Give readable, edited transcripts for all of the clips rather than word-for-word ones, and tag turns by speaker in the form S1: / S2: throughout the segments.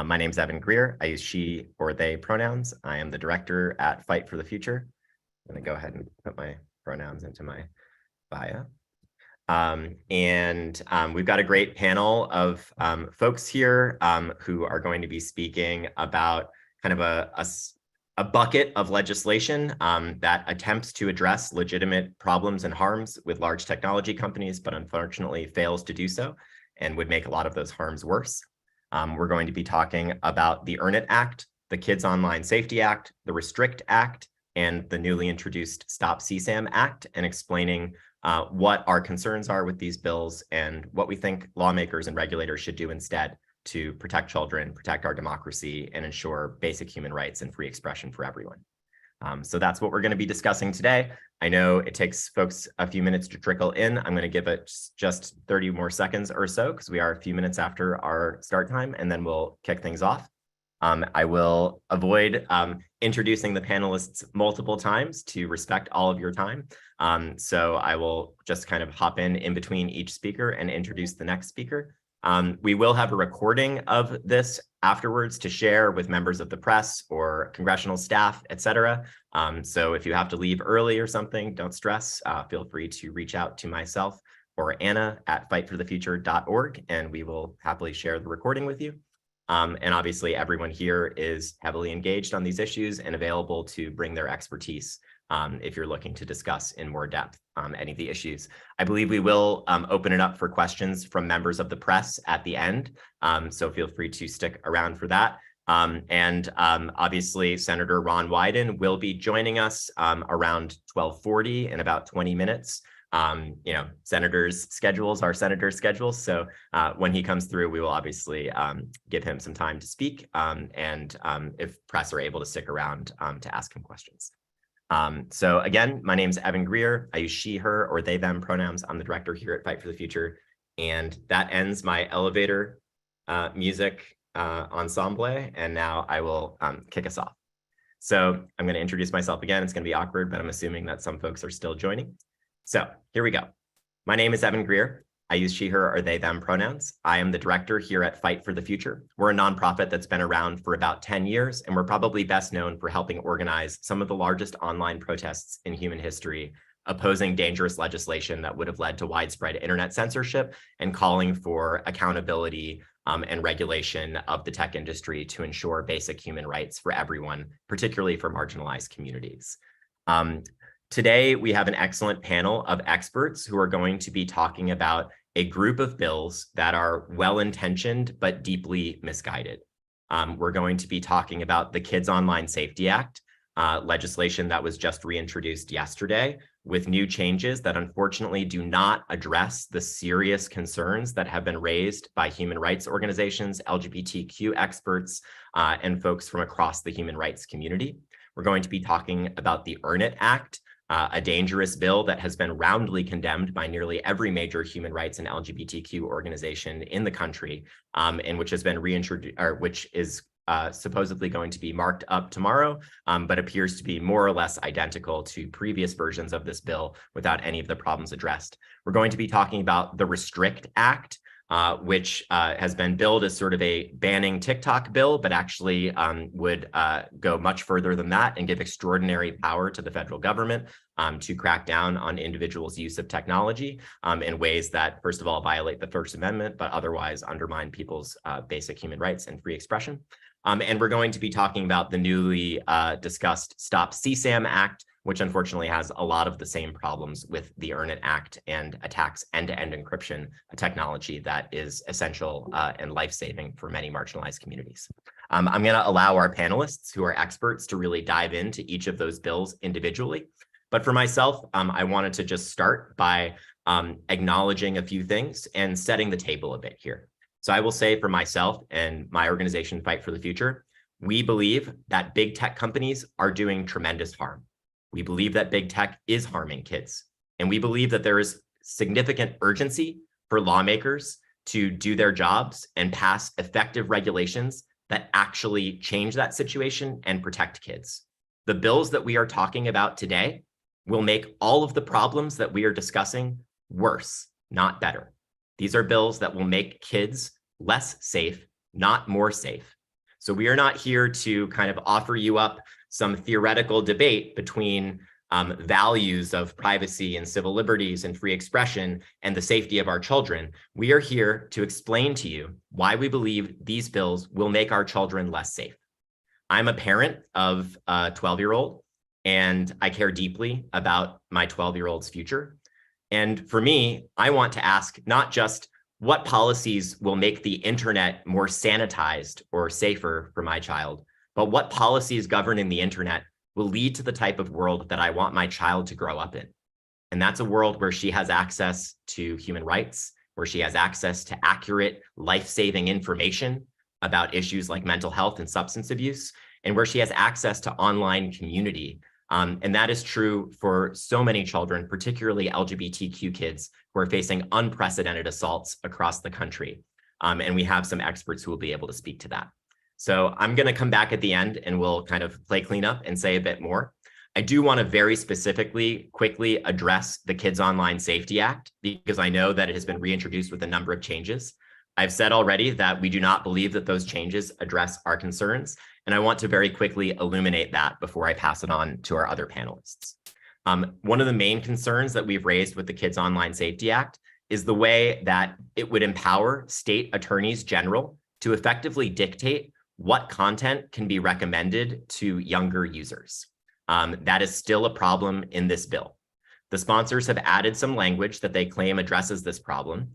S1: My name is Evan Greer. I use she or they pronouns. I am the director at Fight for the Future. I'm going to go ahead and put my pronouns into my bio. We've got a great panel of folks here who are going to be speaking about kind of a bucket of legislation that attempts to address legitimate problems and harms with large technology companies, but unfortunately fails to do so and would make a lot of those harms worse. We're going to be talking about the Earn It Act, the Kids Online Safety Act, the Restrict Act, and the newly introduced Stop CSAM Act, and explaining what our concerns are with these bills and what we think lawmakers and regulators should do instead to protect children, protect our democracy, and ensure basic human rights and free expression for everyone. So that's what we're going to be discussing today. I know it takes folks a few minutes to trickle in. I'm going to give it just 30 more seconds or so because we are a few minutes after our start time, and then we'll kick things off. I will avoid introducing the panelists multiple times to respect all of your time. So I will just kind of hop in between each speaker and introduce the next speaker. We will have a recording of this afterwards to share with members of the press or congressional staff, et cetera. So if you have to leave early or something, don't stress. Feel free to reach out to myself or Anna at fightforthefuture.org, and we will happily share the recording with you. And obviously, everyone here is heavily engaged on these issues and available to bring their expertise if you're looking to discuss in more depth any of the issues. I believe we will open it up for questions from members of the press at the end, so feel free to stick around for that. Obviously, Senator Ron Wyden will be joining us around 12:40 in about 20 minutes. Senators' schedules are senators' schedules. So when he comes through, we will obviously give him some time to speak. If press are able to stick around to ask him questions. So again, my name is Evan Greer. I use she, her, or they, them pronouns. I'm the director here at Fight for the Future. And that ends my elevator music ensemble. And now I will kick us off. So I'm going to introduce myself again. It's going to be awkward, but I'm assuming that some folks are still joining. So here we go. My name is Evan Greer. I use she, her, or they, them pronouns. I am the director here at Fight for the Future. We're a nonprofit that's been around for about 10 years, and we're probably best known for helping organize some of the largest online protests in human history, opposing dangerous legislation that would have led to widespread internet censorship and calling for accountability and regulation of the tech industry to ensure basic human rights for everyone, particularly for marginalized communities. Today, we have an excellent panel of experts who are going to be talking about a group of bills that are well-intentioned but deeply misguided. We're going to be talking about the Kids Online Safety Act, legislation that was just reintroduced yesterday with new changes that unfortunately do not address the serious concerns that have been raised by human rights organizations, LGBTQ experts, and folks from across the human rights community. We're going to be talking about the Earn It Act, a dangerous bill that has been roundly condemned by nearly every major human rights and LGBTQ organization in the country, and which has been reintroduced, or which is supposedly going to be marked up tomorrow, but appears to be more or less identical to previous versions of this bill without any of the problems addressed. We're going to be talking about the Restrict Act, which has been billed as sort of a banning TikTok bill, but actually would go much further than that and give extraordinary power to the federal government to crack down on individuals' use of technology in ways that, first of all, violate the First Amendment, but otherwise undermine people's basic human rights and free expression. And we're going to be talking about the newly discussed Stop CSAM Act, which unfortunately has a lot of the same problems with the Earn It Act and attacks end-to-end encryption, a technology that is essential and life-saving for many marginalized communities. I'm going to allow our panelists, who are experts, to really dive into each of those bills individually. But for myself, I wanted to just start by acknowledging a few things and setting the table a bit here. So I will say for myself and my organization, Fight for the Future, we believe that big tech companies are doing tremendous harm. We believe that big tech is harming kids, and we believe that there is significant urgency for lawmakers to do their jobs and pass effective regulations that actually change that situation and protect kids. The bills that we are talking about today will make all of the problems that we are discussing worse, not better. These are bills that will make kids less safe, not more safe, So we are not here to kind of offer you up some theoretical debate between values of privacy and civil liberties and free expression and the safety of our children. We are here to explain to you why we believe these bills will make our children less safe. I'm a parent of a 12-year-old, and I care deeply about my 12-year-old's future. And for me, I want to ask not just what policies will make the internet more sanitized or safer for my child, but what policies governing the internet will lead to the type of world that I want my child to grow up in. And that's a world where she has access to human rights, where she has access to accurate, life-saving information about issues like mental health and substance abuse, and where she has access to online community. And that is true for so many children, particularly LGBTQ kids who are facing unprecedented assaults across the country. And we have some experts who will be able to speak to that. So I'm going to come back at the end and we'll kind of play cleanup and say a bit more. I do want to very specifically, quickly address the Kids Online Safety Act, because I know that it has been reintroduced with a number of changes. I've said already that we do not believe that those changes address our concerns, and I want to very quickly illuminate that before I pass it on to our other panelists. One of the main concerns that we've raised with the Kids Online Safety Act is the way that it would empower state attorneys general to effectively dictate what content can be recommended to younger users. That is still a problem in this bill. The sponsors have added some language that they claim addresses this problem,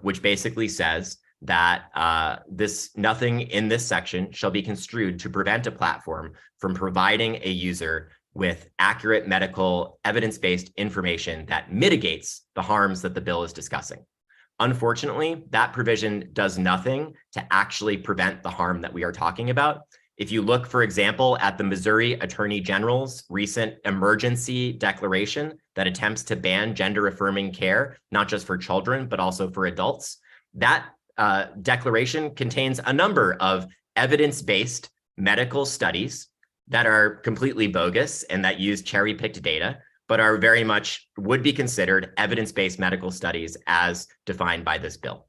S1: which basically says that nothing in this section shall be construed to prevent a platform from providing a user with accurate medical evidence-based information that mitigates the harms that the bill is discussing. Unfortunately, that provision does nothing to actually prevent the harm that we are talking about. If you look, for example, at the Missouri Attorney General's recent emergency declaration that attempts to ban gender-affirming care, not just for children, but also for adults, that declaration contains a number of evidence-based medical studies that are completely bogus and that use cherry-picked data, but are very much would be considered evidence-based medical studies as defined by this bill.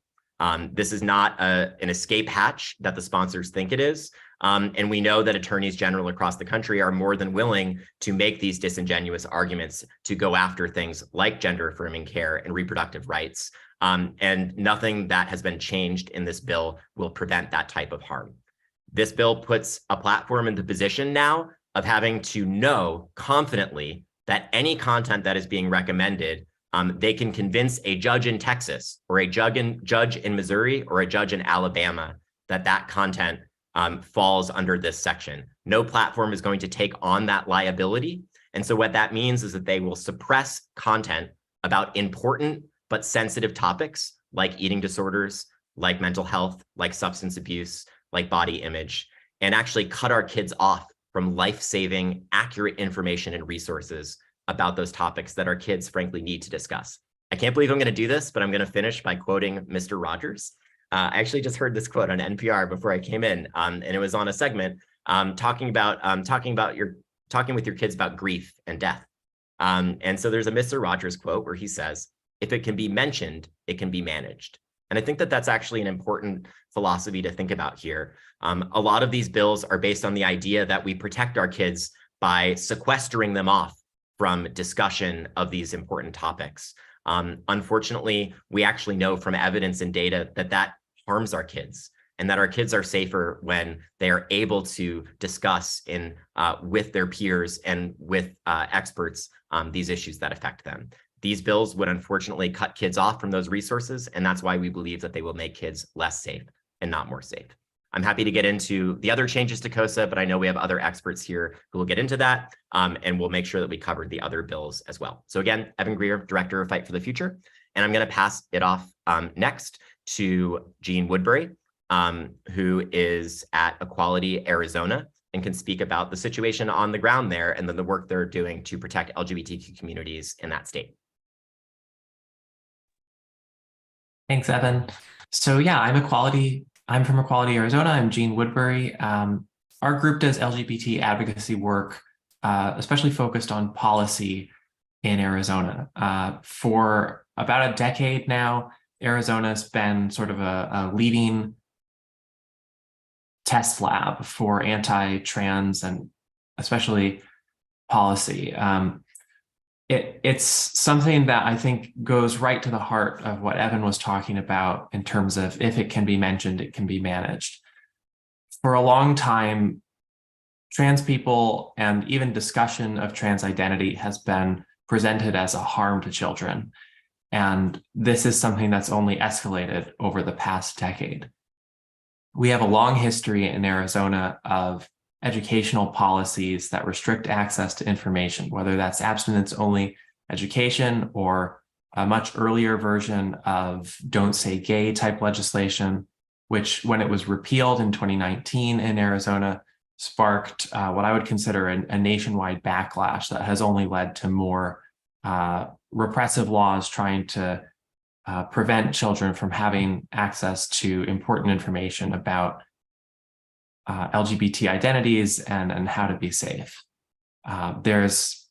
S1: This is not an escape hatch that the sponsors think it is. And we know that attorneys general across the country are more than willing to make these disingenuous arguments to go after things like gender-affirming care and reproductive rights. And nothing that has been changed in this bill will prevent that type of harm. This bill puts a platform in the position now of having to know confidently that any content that is being recommended, they can convince a judge in Texas or a judge in Missouri or a judge in Alabama that that content falls under this section. No platform is going to take on that liability. And so what that means is that they will suppress content about important but sensitive topics like eating disorders, like mental health, like substance abuse, like body image, and actually cut our kids off from life-saving, accurate information and resources about those topics that our kids frankly need to discuss. I can't believe I'm going to do this, but I'm going to finish by quoting Mr. Rogers. I actually just heard this quote on NPR before I came in, and it was on a segment talking with your kids about grief and death. And so there's a Mr. Rogers quote where he says, "If it can be mentioned, it can be managed." And I think that that's actually an important philosophy to think about here. A lot of these bills are based on the idea that we protect our kids by sequestering them off from discussion of these important topics. Unfortunately, we actually know from evidence and data that that harms our kids, and that our kids are safer when they are able to discuss with their peers and with experts these issues that affect them. These bills would unfortunately cut kids off from those resources, and that's why we believe that they will make kids less safe and not more safe. I'm happy to get into the other changes to KOSA, but I know we have other experts here who will get into that, and we'll make sure that we cover the other bills as well. So again, Evan Greer, Director of Fight for the Future, and I'm going to pass it off next to Jeanne Woodbury, who is at Equality Arizona and can speak about the situation on the ground there and then the work they're doing to protect LGBTQ communities in that state.
S2: Thanks, Evan. So yeah, I'm from Equality Arizona. I'm Jeanne Woodbury. Our group does LGBT advocacy work, especially focused on policy in Arizona. For about a decade now, Arizona's been sort of a leading test lab for anti-trans and especially policy. It's something that I think goes right to the heart of what Evan was talking about in terms of if it can be mentioned, it can be managed. For a long time, trans people and even discussion of trans identity has been presented as a harm to children. And this is something that's only escalated over the past decade. We have a long history in Arizona of educational policies that restrict access to information, whether that's abstinence-only education or a much earlier version of don't say gay type legislation, which when it was repealed in 2019 in Arizona, sparked what I would consider a nationwide backlash that has only led to more repressive laws trying to prevent children from having access to important information about LGBT identities and how to be safe. There's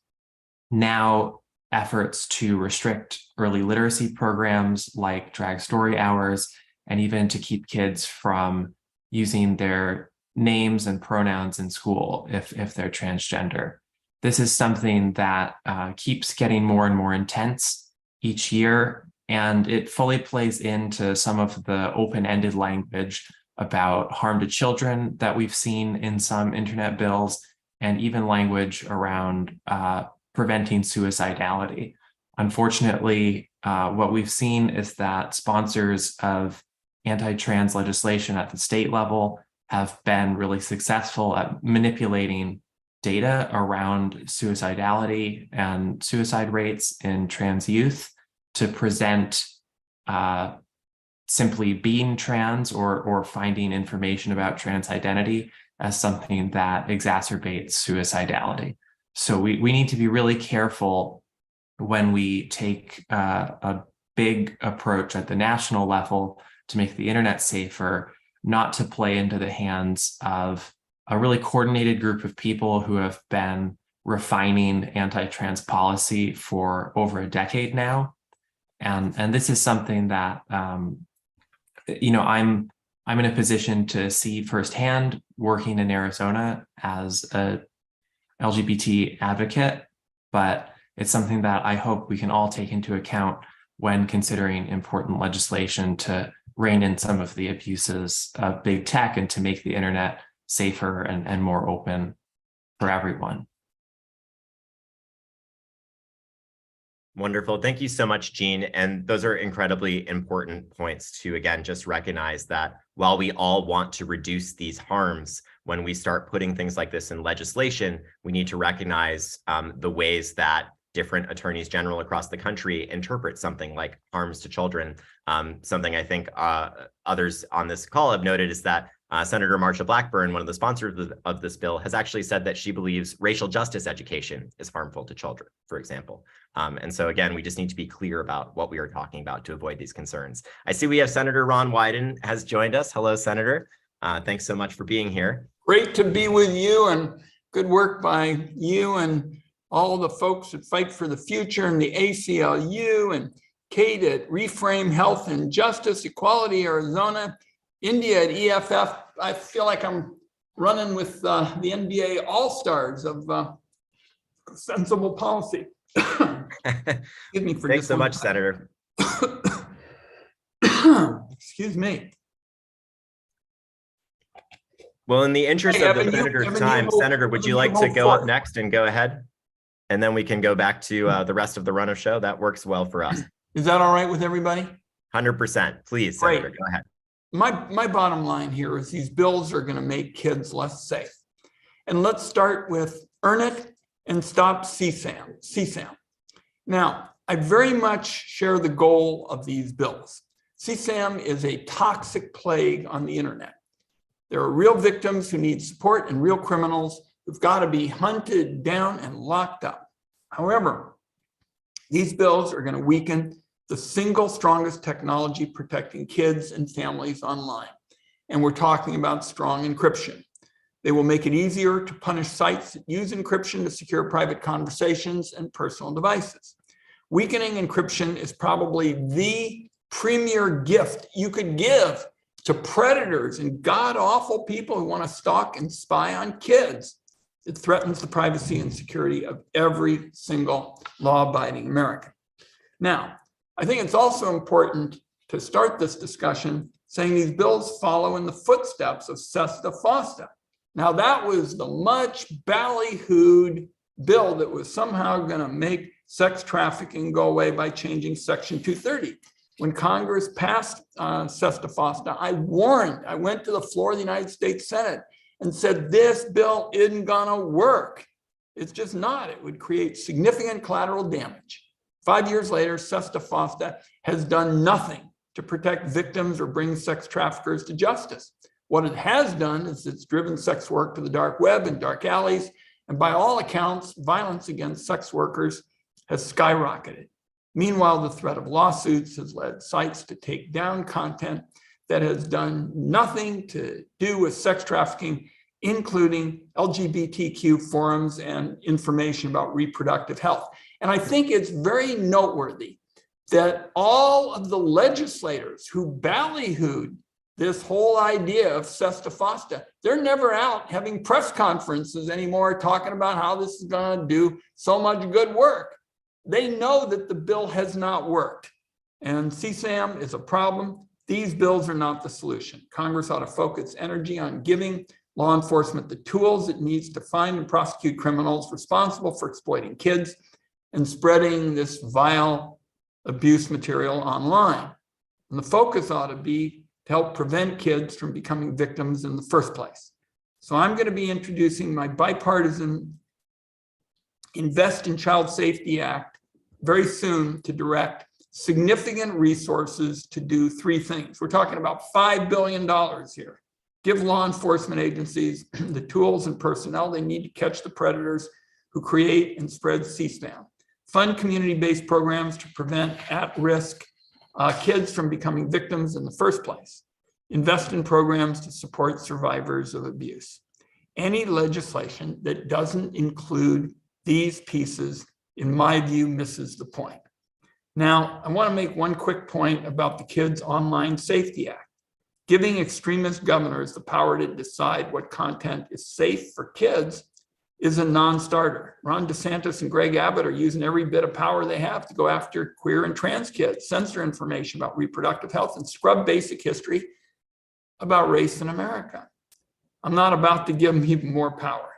S2: now efforts to restrict early literacy programs like drag story hours, and even to keep kids from using their names and pronouns in school if they're transgender. This is something that keeps getting more and more intense each year, and it fully plays into some of the open-ended language about harm to children that we've seen in some internet bills, and even language around preventing suicidality. Unfortunately, what we've seen is that sponsors of anti-trans legislation at the state level have been really successful at manipulating data around suicidality and suicide rates in trans youth to present simply being trans or finding information about trans identity as something that exacerbates suicidality. So we need to be really careful when we take a big approach at the national level to make the internet safer, not to play into the hands of a really coordinated group of people who have been refining anti-trans policy for over a decade now. And this is something that, I'm in a position to see firsthand working in Arizona as a LGBT advocate, but it's something that I hope we can all take into account when considering important legislation to rein in some of the abuses of big tech and to make the internet safer and more open for everyone.
S1: Wonderful. Thank you so much, Jeanne. And those are incredibly important points to, again, just recognize that while we all want to reduce these harms, when we start putting things like this in legislation, we need to recognize the ways that different attorneys general across the country interpret something like harms to children. Something I think others on this call have noted is that Senator Marsha Blackburn, one of the sponsors of this bill, has actually said that she believes racial justice education is harmful to children, for example. And so again, we just need to be clear about what we are talking about to avoid these concerns. I see we have Senator Ron Wyden has joined us. Hello, Senator. Thanks so much for being here.
S3: Great to be with you, and good work by you and all the folks that fight for the future, and the ACLU and Kate at Reframe Health and Justice, Equality Arizona, India at EFF. I feel like I'm running with the NBA All-Stars of sensible policy. Excuse me for
S1: Thanks so much, Senator.
S3: Excuse me.
S1: Well, in the interest of the senator's time, Senator, would you like to go up next and go ahead? And then we can go back to the rest of the run of show. That works well for us.
S3: Is that all right with everybody?
S1: 100%. Please, Senator, go ahead.
S3: My bottom line here is these bills are going to make kids less safe. And let's start with earn it and stop CSAM. Now, I very much share the goal of these bills. CSAM is a toxic plague on the internet. There are real victims who need support and real criminals who've got to be hunted down and locked up. However, these bills are going to weaken the single strongest technology protecting kids and families online. And we're talking about strong encryption. They will make it easier to punish sites that use encryption to secure private conversations and personal devices. Weakening encryption is probably the premier gift you could give to predators and god-awful people who want to stalk and spy on kids. It threatens the privacy and security of every single law-abiding American. Now, I think it's also important to start this discussion saying these bills follow in the footsteps of SESTA-FOSTA. Now, that was the much ballyhooed bill that was somehow going to make sex trafficking go away by changing Section 230. When Congress passed SESTA-FOSTA, I warned, I went to the floor of the United States Senate and said, this bill isn't gonna work. It's just not. It would create significant collateral damage. 5 years later, SESTA-FOSTA has done nothing to protect victims or bring sex traffickers to justice. What it has done is it's driven sex work to the dark web and dark alleys, and by all accounts, violence against sex workers has skyrocketed. Meanwhile, the threat of lawsuits has led sites to take down content that has done nothing to do with sex trafficking, including LGBTQ forums and information about reproductive health. And I think it's very noteworthy that all of the legislators who ballyhooed this whole idea of SESTA-FOSTA, they're never out having press conferences anymore talking about how this is going to do so much good work. They know that the bill has not worked, and CSAM is a problem. These bills are not the solution. Congress ought to focus energy on giving law enforcement the tools it needs to find and prosecute criminals responsible for exploiting kids and spreading this vile abuse material online. And the focus ought to be to help prevent kids from becoming victims in the first place. So I'm going to be introducing my bipartisan Invest in Child Safety Act very soon to direct significant resources to do three things. We're talking about $5 billion here. Give law enforcement agencies the tools and personnel they need to catch the predators who create and spread CSAM. Fund community-based programs to prevent at-risk kids from becoming victims in the first place. Invest in programs to support survivors of abuse. Any legislation that doesn't include these pieces, in my view, misses the point. Now, I want to make one quick point about the Kids Online Safety Act. Giving extremist governors the power to decide what content is safe for kids is a non-starter. Ron DeSantis and Greg Abbott are using every bit of power they have to go after queer and trans kids, censor information about reproductive health, and scrub basic history about race in America. I'm not about to give them even more power.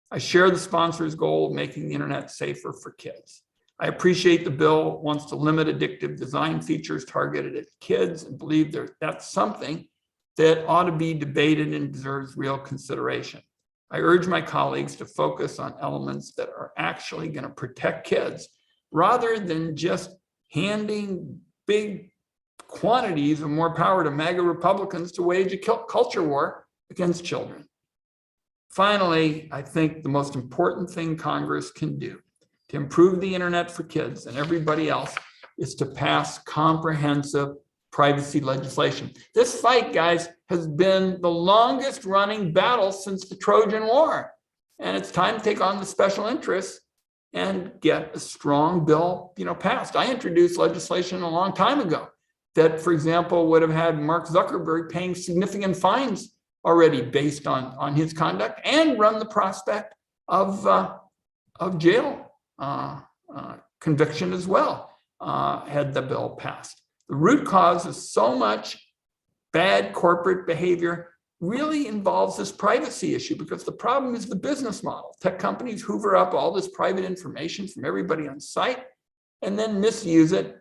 S3: I share the sponsor's goal of making the internet safer for kids. I appreciate the bill wants to limit addictive design features targeted at kids and believe that's something that ought to be debated and deserves real consideration. I urge my colleagues to focus on elements that are actually going to protect kids rather than just handing big quantities of more power to MAGA Republicans to wage a culture war against children. Finally, I think the most important thing Congress can do to improve the internet for kids and everybody else is to pass comprehensive privacy legislation. This fight, guys, has been the longest running battle since the Trojan War. And it's time to take on the special interests and get a strong bill, passed. I introduced legislation a long time ago that, for example, would have had Mark Zuckerberg paying significant fines already based on his conduct and run the prospect of jail conviction as well, had the bill passed. The root cause of so much bad corporate behavior really involves this privacy issue, because the problem is the business model. Tech companies hoover up all this private information from everybody on site and then misuse it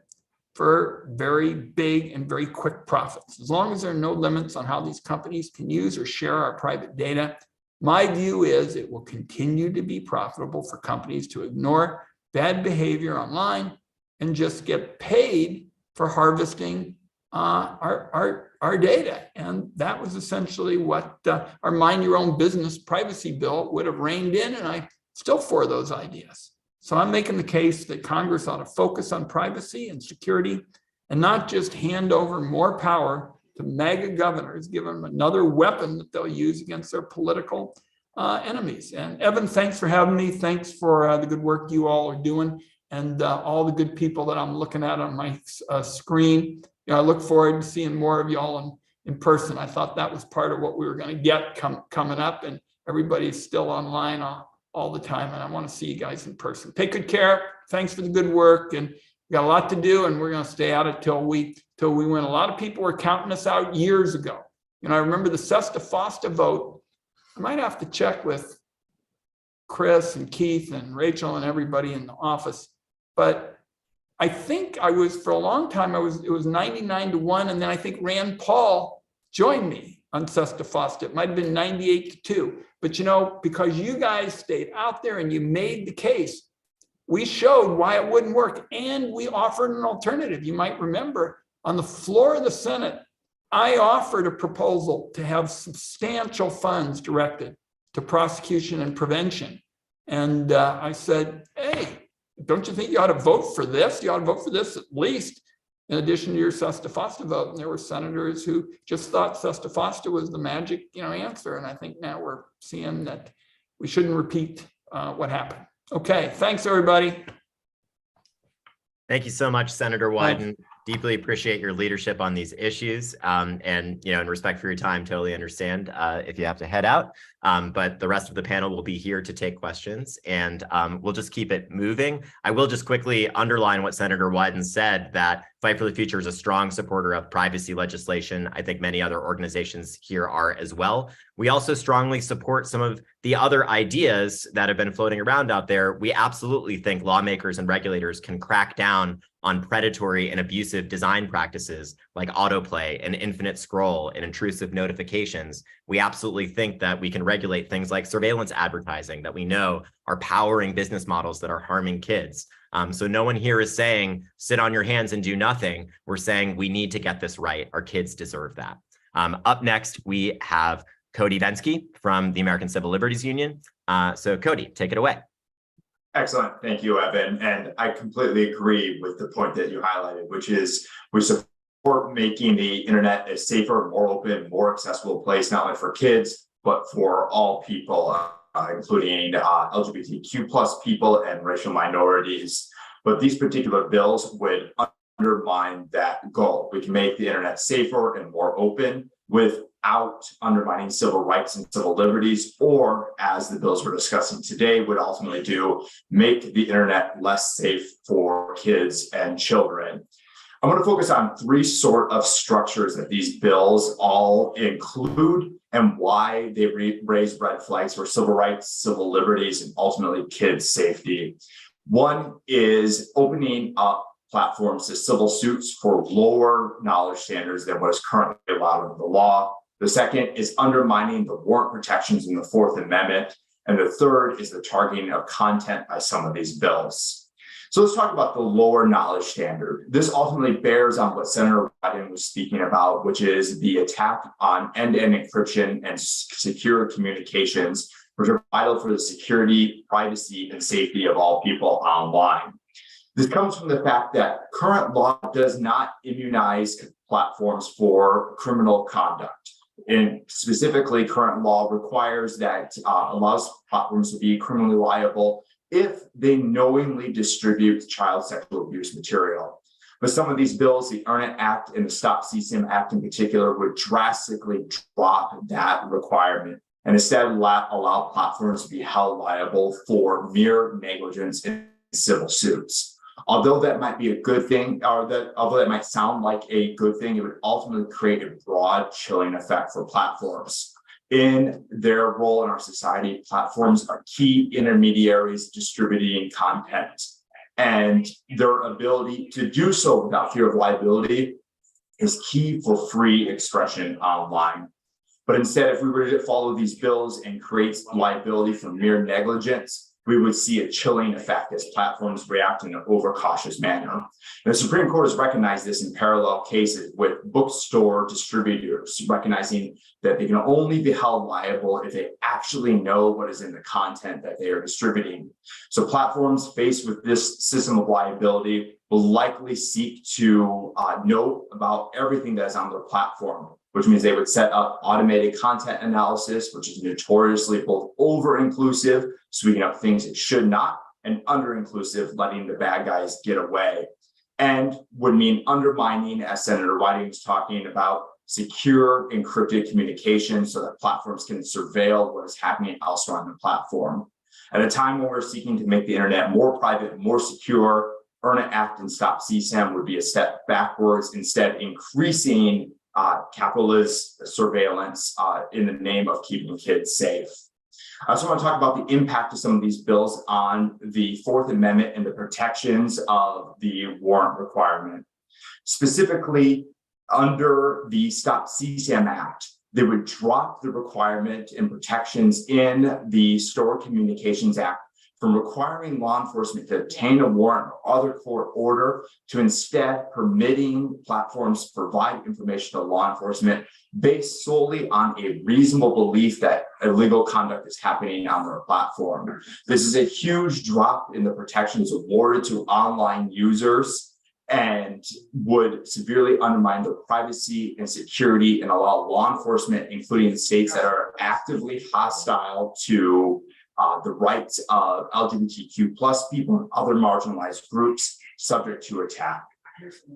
S3: for very big and very quick profits. As long as there are no limits on how these companies can use or share our private data, my view is it will continue to be profitable for companies to ignore bad behavior online and just get paid for harvesting our data. And that was essentially what our Mind Your Own Business privacy bill would have reined in, and I'm still for those ideas. So I'm making the case that Congress ought to focus on privacy and security and not just hand over more power to MAGA governors, give them another weapon that they'll use against their political enemies. And Evan, thanks for having me. Thanks for the good work you all are doing and all the good people that I'm looking at on my screen. I look forward to seeing more of y'all in person. I thought that was part of what we were going to get coming up, and everybody's still online all the time, and I want to see you guys in person. Take good care. Thanks for the good work, and we got a lot to do, and we're going to stay at it till we win. A lot of people were counting us out years ago. You know, I remember the SESTA-FOSTA vote. I might have to check with Chris and Keith and Rachel and everybody in the office, but I think I was, for a long time, it was 99-1, and then I think Rand Paul joined me on SESTA-FOSTA. It might have been 98-2, but you know, because you guys stayed out there and you made the case, we showed why it wouldn't work, and we offered an alternative. You might remember on the floor of the Senate, I offered a proposal to have substantial funds directed to prosecution and prevention. And I said, hey, don't you think you ought to vote for this? You ought to vote for this at least, in addition to your SESTA-FOSTA vote. And there were senators who just thought SESTA-FOSTA was the magic, answer. And I think now we're seeing that we shouldn't repeat what happened. Okay, thanks, everybody.
S1: Thank you so much, Senator Wyden. Deeply appreciate your leadership on these issues. And, in respect for your time, totally understand if you have to head out. But the rest of the panel will be here to take questions, and we'll just keep it moving. I will just quickly underline what Senator Wyden said, that Fight for the Future is a strong supporter of privacy legislation. I think many other organizations here are as well. We also strongly support some of the other ideas that have been floating around out there. We absolutely think lawmakers and regulators can crack down on predatory and abusive design practices like autoplay and infinite scroll and intrusive notifications. We absolutely think that we can regulate things like surveillance advertising that we know are powering business models that are harming kids. So no one here is saying, sit on your hands and do nothing. We're saying we need to get this right. Our kids deserve that. Up next, we have Cody Venzke from the American Civil Liberties Union. So Cody, take it away.
S4: Excellent. Thank you, Evan. And I completely agree with the point that you highlighted, which is we support making the internet a safer, more open, more accessible place, not only for kids, but for all people, including LGBTQ plus people and racial minorities. But these particular bills would undermine that goal. We can make the internet safer and more open without undermining civil rights and civil liberties, or, as the bills we're discussing today would ultimately do, make the internet less safe for kids and children. I want to focus on three sort of structures that these bills all include and why they raise red flags for civil rights, civil liberties, and ultimately kids' safety. One is opening up platforms to civil suits for lower knowledge standards than what is currently allowed under the law. The second is undermining the warrant protections in the Fourth Amendment. And the third is the targeting of content by some of these bills. So let's talk about the lower knowledge standard. This ultimately bears on what Senator Wyden was speaking about, which is the attack on end-to-end encryption and secure communications, which are vital for the security, privacy, and safety of all people online. This comes from the fact that current law does not immunize platforms for criminal conduct. And specifically, current law requires that allows platforms to be criminally liable if they knowingly distribute child sexual abuse material. But some of these bills, the Earn It Act and the Stop CSAM Act in particular, would drastically drop that requirement and instead allow platforms to be held liable for mere negligence in civil suits. Although that might be a good thing, although that might sound like a good thing, it would ultimately create a broad chilling effect for platforms. In their role in our society, platforms are key intermediaries distributing content, and their ability to do so without fear of liability is key for free expression online. But instead, if we were to follow these bills and create liability for mere negligence, we would see a chilling effect as platforms react in an overcautious manner. And the Supreme Court has recognized this in parallel cases with bookstore distributors, recognizing that they can only be held liable if they actually know what is in the content that they are distributing. So platforms faced with this system of liability will likely seek to know about everything that is on their platform, which means they would set up automated content analysis, which is notoriously both over-inclusive, sweeping up things it should not, and under-inclusive, letting the bad guys get away, and would mean undermining, as Senator Wyden was talking about, secure encrypted communication so that platforms can surveil what is happening elsewhere on the platform. At a time when we're seeking to make the internet more private, more secure, Earn It Act and Stop CSAM would be a step backwards, instead increasing capitalist surveillance in the name of keeping kids safe. I also want to talk about the impact of some of these bills on the Fourth Amendment and the protections of the warrant requirement. Specifically, under the Stop CSAM Act, they would drop the requirement and protections in the Stored Communications Act from requiring law enforcement to obtain a warrant or other court order to instead permitting platforms to provide information to law enforcement based solely on a reasonable belief that illegal conduct is happening on their platform. This is a huge drop in the protections awarded to online users and would severely undermine the privacy and security and allow law enforcement, including the states that are actively hostile to the rights of LGBTQ plus people and other marginalized groups, subject to attack.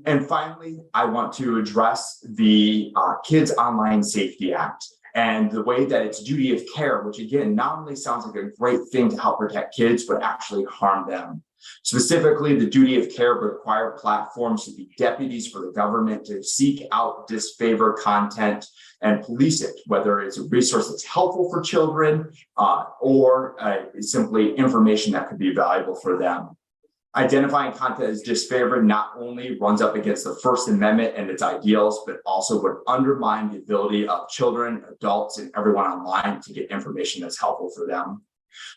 S4: And finally, I want to address the Kids Online Safety Act and the way that its duty of care, which again, not only sounds like a great thing to help protect kids, but actually harm them. Specifically, the duty of care would require platforms to be deputies for the government to seek out disfavored content and police it, whether it's a resource that's helpful for children or simply information that could be valuable for them. Identifying content as disfavored not only runs up against the First Amendment and its ideals, but also would undermine the ability of children, adults, and everyone online to get information that's helpful for them.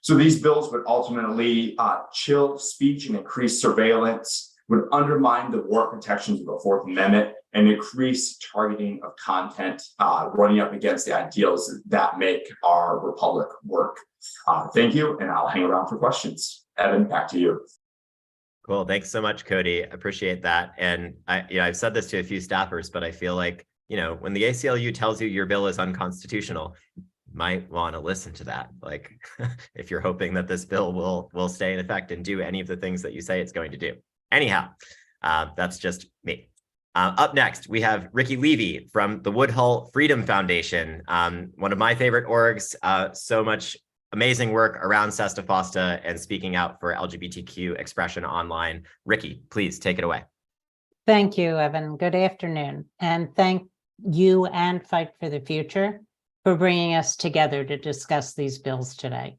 S4: So these bills would ultimately chill speech and increase surveillance, would undermine the warrant protections of the Fourth Amendment, and increase targeting of content, running up against the ideals that make our republic work. Thank you, and I'll hang around for questions. Evan, back to you.
S1: Cool. Thanks so much, Cody. Appreciate that. And I've said this to a few staffers, but I feel like, when the ACLU tells you your bill is unconstitutional, you might want to listen to that. Like, if you're hoping that this bill will stay in effect and do any of the things that you say it's going to do. Anyhow, that's just me. Up next, we have Ricci Levy from the Woodhull Freedom Foundation, one of my favorite orgs. So much amazing work around Sesta Fosta and speaking out for LGBTQ expression online. Ricci, please take it away.
S5: Thank you, Evan. Good afternoon. And thank you and Fight for the Future for bringing us together to discuss these bills today.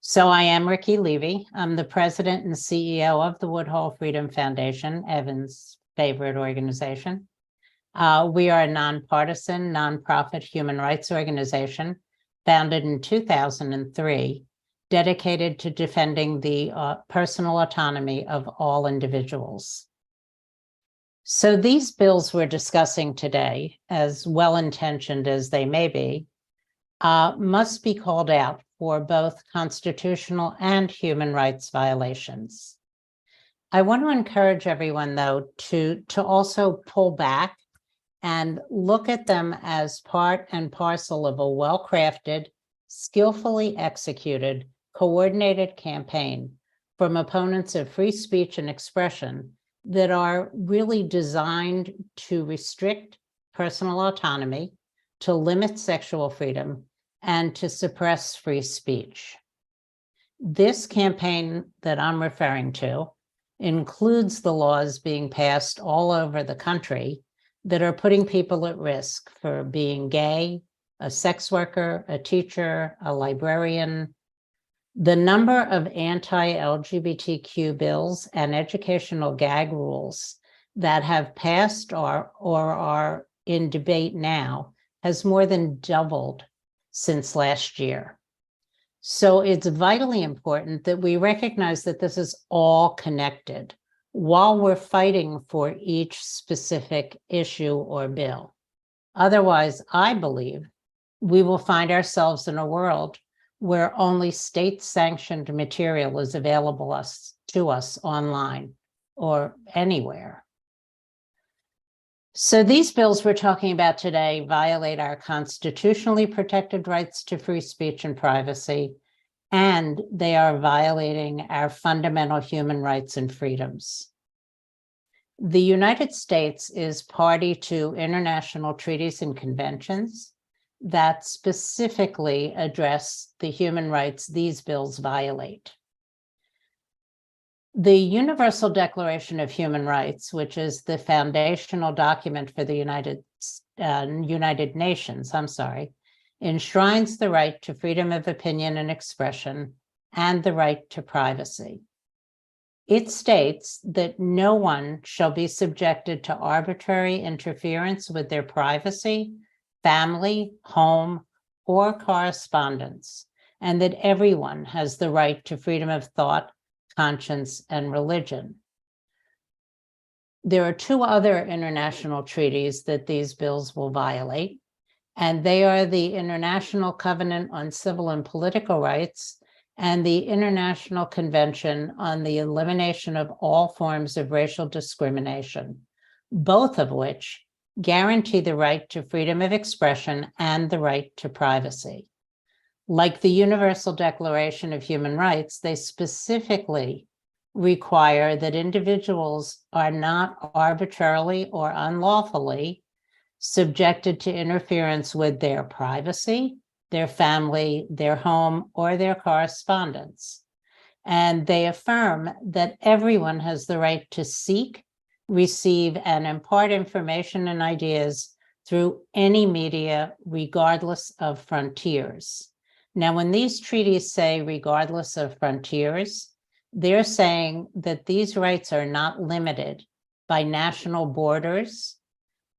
S5: So I am Ricci Levy. I'm the president and CEO of the Woodhull Freedom Foundation, Evan's favorite organization. We are a nonpartisan, nonprofit human rights organization founded in 2003, dedicated to defending the personal autonomy of all individuals. So these bills we're discussing today, as well-intentioned as they may be, must be called out for both constitutional and human rights violations. I want to encourage everyone, though, to also pull back and look at them as part and parcel of a well-crafted, skillfully executed, coordinated campaign from opponents of free speech and expression that are really designed to restrict personal autonomy, to limit sexual freedom, and to suppress free speech. This campaign that I'm referring to includes the laws being passed all over the country that are putting people at risk for being gay, a sex worker, a teacher, a librarian. The number of anti-LGBTQ bills and educational gag rules that have passed or are in debate now has more than doubled since last year. So it's vitally important that we recognize that this is all connected while we're fighting for each specific issue or bill. Otherwise, I believe we will find ourselves in a world where only state-sanctioned material is available to us online or anywhere. So these bills we're talking about today violate our constitutionally protected rights to free speech and privacy, and they are violating our fundamental human rights and freedoms. The United States is party to international treaties and conventions that specifically address the human rights these bills violate. The Universal Declaration of Human Rights, which is the foundational document for the United Nations, enshrines the right to freedom of opinion and expression and the right to privacy. It states that no one shall be subjected to arbitrary interference with their privacy, family, home, or correspondence, and that everyone has the right to freedom of thought, conscience, and religion. There are two other international treaties that these bills will violate, and they are the International Covenant on Civil and Political Rights and the International Convention on the Elimination of All Forms of Racial Discrimination, both of which guarantee the right to freedom of expression and the right to privacy. Like the Universal Declaration of Human Rights, they specifically require that individuals are not arbitrarily or unlawfully subjected to interference with their privacy, their family, their home, or their correspondence. And they affirm that everyone has the right to seek, receive, and impart information and ideas through any media, regardless of frontiers. Now, when these treaties say regardless of frontiers, they're saying that these rights are not limited by national borders,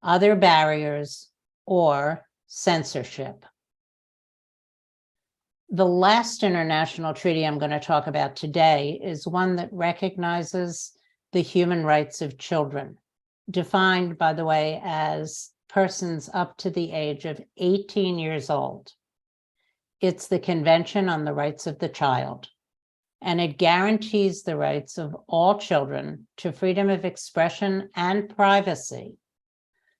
S5: other barriers, or censorship. The last international treaty I'm going to talk about today is one that recognizes the human rights of children, defined, by the way, as persons up to the age of 18 years old. It's the Convention on the Rights of the Child, and it guarantees the rights of all children to freedom of expression and privacy,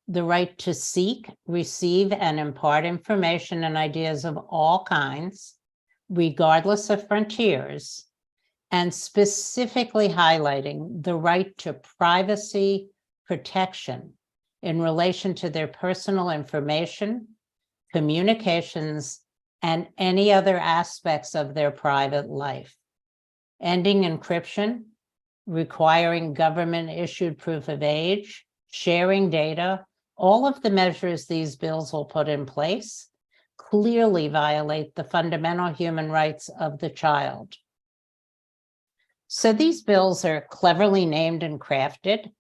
S5: the right to seek, receive, and impart information and ideas of all kinds, regardless of frontiers, and specifically highlighting the right to privacy protection in relation to their personal information, communications, and any other aspects of their private life, ending encryption, requiring government-issued proof of age, sharing data. All of the measures these bills will put in place clearly violate the fundamental human rights of the child. So these bills are cleverly named and crafted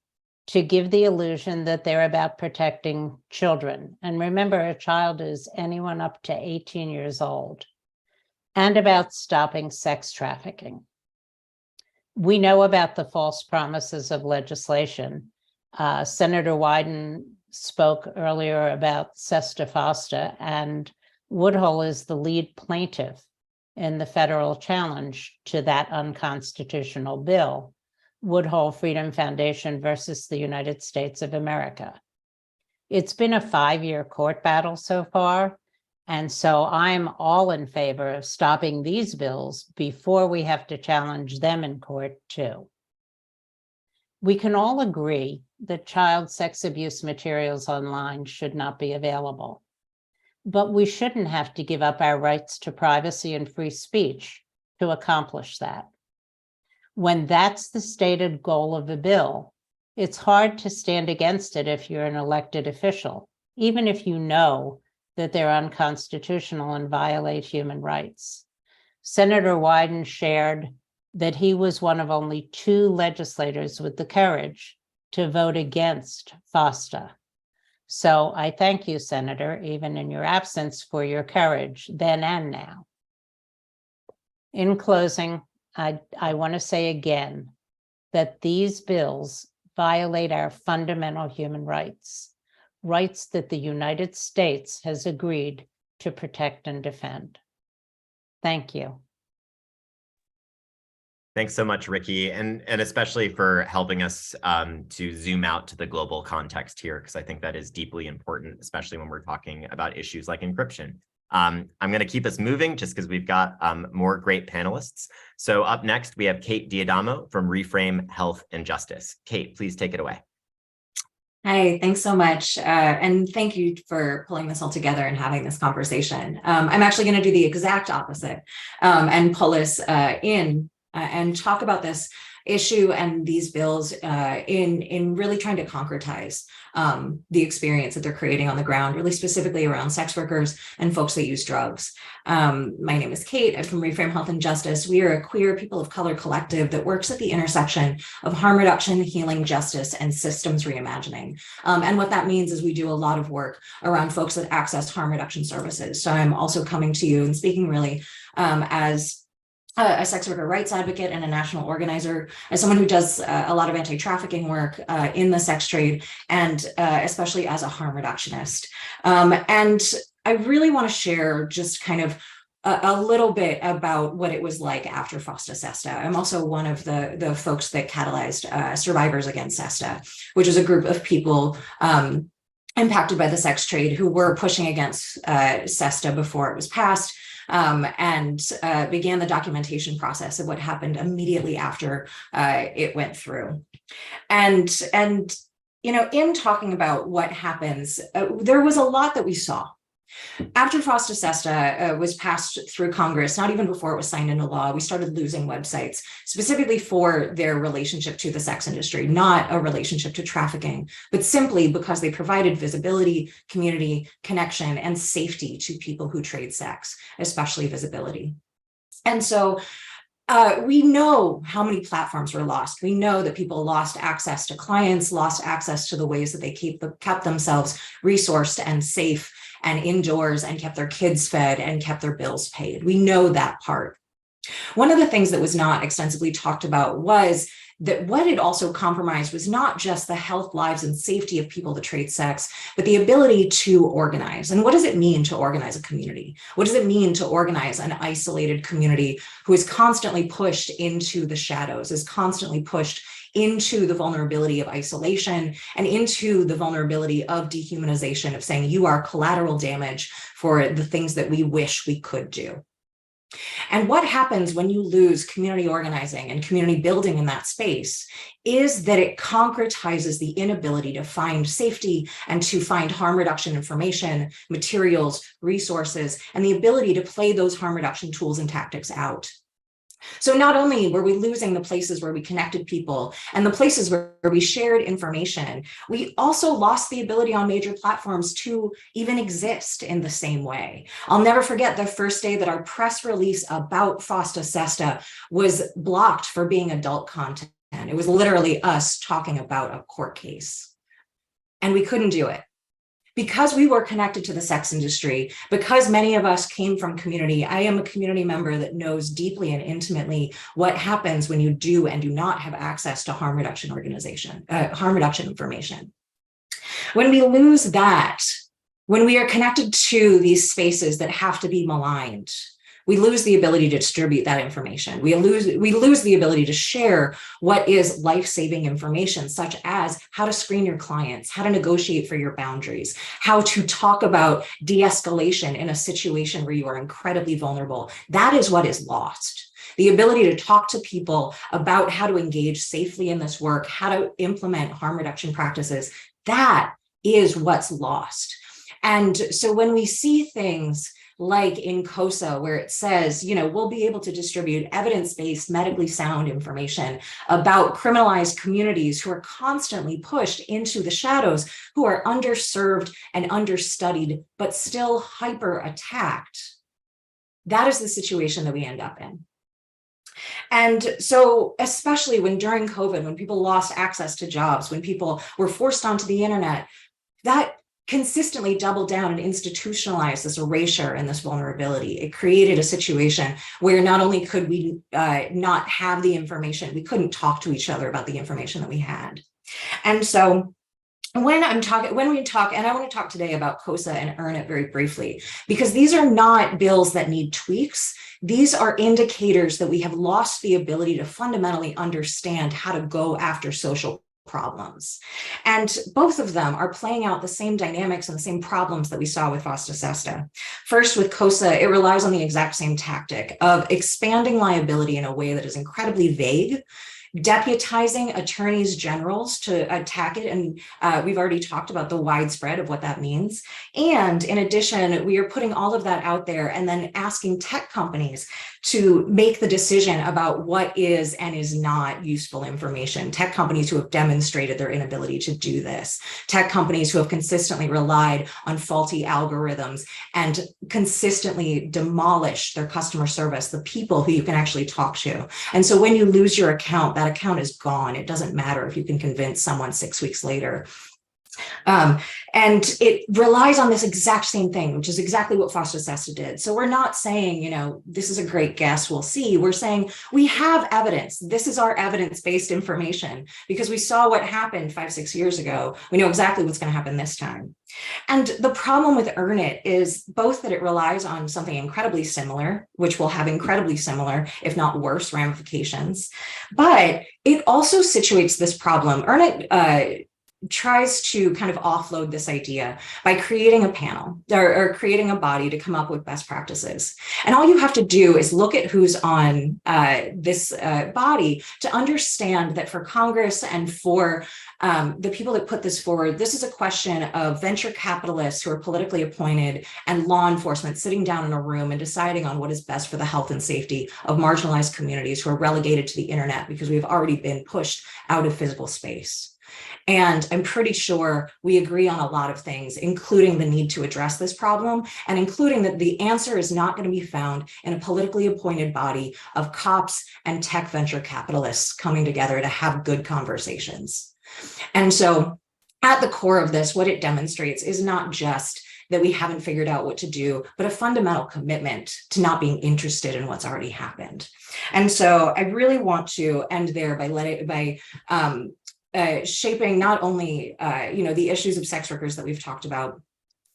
S5: to give the illusion that they're about protecting children. And remember, a child is anyone up to 18 years old, and about stopping sex trafficking. We know about the false promises of legislation. Senator Wyden spoke earlier about Sesta Fosta, and Woodhull is the lead plaintiff in the federal challenge to that unconstitutional bill, Woodhull Freedom Foundation versus the United States of America. It's been a 5-year court battle so far, and so I'm all in favor of stopping these bills before we have to challenge them in court too. We can all agree that child sex abuse materials online should not be available, but we shouldn't have to give up our rights to privacy and free speech to accomplish that. When that's the stated goal of a bill, it's hard to stand against it if you're an elected official, even if you know that they're unconstitutional and violate human rights. Senator Wyden shared that he was one of only 2 legislators with the courage to vote against FOSTA. So I thank you, Senator, even in your absence, for your courage then and now. In closing, I want to say again that these bills violate our fundamental human rights, rights that the United States has agreed to protect and defend. Thank you.
S1: Thanks so much, Ricci, and especially for helping us to zoom out to the global context here, because I think that is deeply important, especially when we're talking about issues like encryption. I'm going to keep us moving just because we've got more great panelists. So up next, we have Kate Diadamo from Reframe Health and Justice. Kate, please take it away.
S6: Hi, thanks so much. And thank you for pulling this all together and having this conversation. I'm actually going to do the exact opposite and pull us in and talk about this issue and these bills in really trying to concretize the experience that they're creating on the ground, really specifically around sex workers and folks that use drugs. My name is Kate. I'm from Reframe Health and Justice. We are a queer people of color collective that works at the intersection of harm reduction, healing, justice, and systems reimagining. And what that means is we do a lot of work around folks that access harm reduction services. So I'm also coming to you and speaking really as a sex worker rights advocate and a national organizer, as someone who does a lot of anti-trafficking work in the sex trade, and especially as a harm reductionist. And I really want to share just kind of a little bit about what it was like after FOSTA SESTA. I'm also one of the folks that catalyzed Survivors Against SESTA, which is a group of people impacted by the sex trade who were pushing against SESTA before it was passed. And began the documentation process of what happened immediately after it went through. And you know, in talking about what happens, there was a lot that we saw. After FOSTA SESTA was passed through Congress, not even before it was signed into law, we started losing websites specifically for their relationship to the sex industry, not a relationship to trafficking, but simply because they provided visibility, community, connection, and safety to people who trade sex, especially visibility. And so we know how many platforms were lost. We know that people lost access to clients, lost access to the ways that they kept themselves resourced and safe and indoors and kept their kids fed and kept their bills paid. We know that part. One of the things that was not extensively talked about was that what it also compromised was not just the health, lives, and safety of people that trade sex, but the ability to organize. And what does it mean to organize a community? What does it mean to organize an isolated community who is constantly pushed into the shadows, is constantly pushed into the vulnerability of isolation and into the vulnerability of dehumanization, of saying you are collateral damage for the things that we wish we could do? And what happens when you lose community organizing and community building in that space is that it concretizes the inability to find safety and to find harm reduction information, materials, resources, and the ability to play those harm reduction tools and tactics out. So not only were we losing the places where we connected people and the places where we shared information, we also lost the ability on major platforms to even exist in the same way. I'll never forget the first day that our press release about FOSTA SESTA was blocked for being adult content. It was literally us talking about a court case. And we couldn't do it. Because we were connected to the sex industry, because many of us came from community, I am a community member that knows deeply and intimately what happens when you do and do not have access to harm reduction information. When we lose that, when we are connected to these spaces that have to be maligned, we lose the ability to distribute that information. We lose the ability to share what is life-saving information, such as how to screen your clients, how to negotiate for your boundaries, how to talk about de-escalation in a situation where you are incredibly vulnerable. That is what is lost. The ability to talk to people about how to engage safely in this work, how to implement harm reduction practices, that is what's lost. And so when we see things like in KOSA, where it says, you know, we'll be able to distribute evidence-based, medically sound information about criminalized communities who are constantly pushed into the shadows, who are underserved and understudied, but still hyper-attacked. That is the situation that we end up in. And so, especially when during COVID, when people lost access to jobs, when people were forced onto the internet, that consistently doubled down and institutionalized this erasure and this vulnerability. It created a situation where not only could we not have the information, we couldn't talk to each other about the information that we had. And so when we talk, and I want to talk today about KOSA and Earn It very briefly, because these are not bills that need tweaks. These are indicators that we have lost the ability to fundamentally understand how to go after social problems. And both of them are playing out the same dynamics and the same problems that we saw with FOSTA SESTA. First, with KOSA, it relies on the exact same tactic of expanding liability in a way that is incredibly vague, deputizing attorneys generals to attack it. And we've already talked about the widespread of what that means. And in addition, we are putting all of that out there and then asking tech companies to make the decision about what is and is not useful information. Tech companies who have demonstrated their inability to do this. Tech companies who have consistently relied on faulty algorithms and consistently demolished their customer service, the people who you can actually talk to. And so when you lose your account, that account is gone. It doesn't matter if you can convince someone 6 weeks later. And it relies on this exact same thing, which is exactly what FOSTA SESTA did. So we're not saying, you know, this is a great guess, we'll see. We're saying we have evidence. This is our evidence-based information because we saw what happened 5-6 years ago. We know exactly what's going to happen this time. And the problem with Earn It is both that it relies on something incredibly similar, which will have incredibly similar, if not worse, ramifications. But it also situates this problem. Earn It tries to kind of offload this idea by creating a panel or creating a body to come up with best practices. And all you have to do is look at who's on this body to understand that for Congress and for the people that put this forward, this is a question of venture capitalists who are politically appointed and law enforcement sitting down in a room and deciding on what is best for the health and safety of marginalized communities who are relegated to the internet because we've already been pushed out of physical space. And I'm pretty sure we agree on a lot of things, including the need to address this problem and including that the answer is not going to be found in a politically appointed body of cops and tech venture capitalists coming together to have good conversations. And so at the core of this, what it demonstrates is not just that we haven't figured out what to do, but a fundamental commitment to not being interested in what's already happened. And so I really want to end there by shaping not only the issues of sex workers that we've talked about,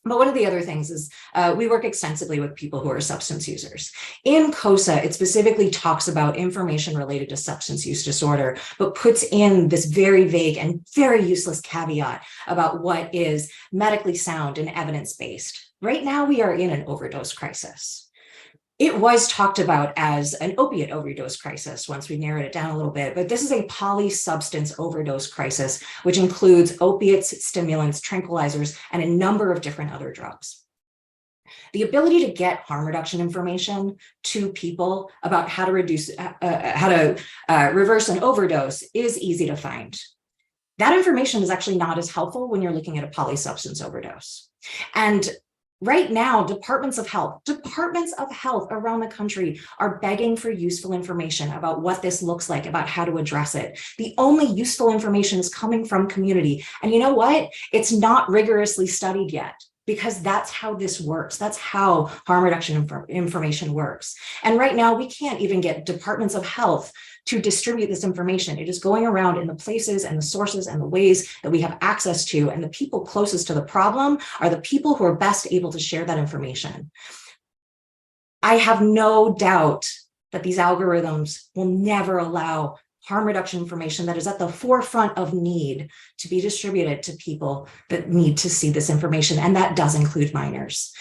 S6: but one of the other things is we work extensively with people who are substance users. In KOSA, it specifically talks about information related to substance use disorder, but puts in this very vague and very useless caveat about what is medically sound and evidence-based. Right now, we are in an overdose crisis. It was talked about as an opiate overdose crisis once we narrowed it down a little bit, but this is a polysubstance overdose crisis, which includes opiates, stimulants, tranquilizers, and a number of different other drugs. The ability to get harm reduction information to people about how to reverse an overdose is easy to find. That information is actually not as helpful when you're looking at a polysubstance overdose. And right now, departments of health around the country are begging for useful information about what this looks like, about how to address it. The only useful information is coming from community. And you know what? It's not rigorously studied yet, because that's how this works. That's how harm reduction information works. And right now, we can't even get departments of health to distribute this information. It is going around in the places and the sources and the ways that we have access to, and the people closest to the problem are the people who are best able to share that information. I have no doubt that these algorithms will never allow harm reduction information that is at the forefront of need to be distributed to people that need to see this information, and that does include minors.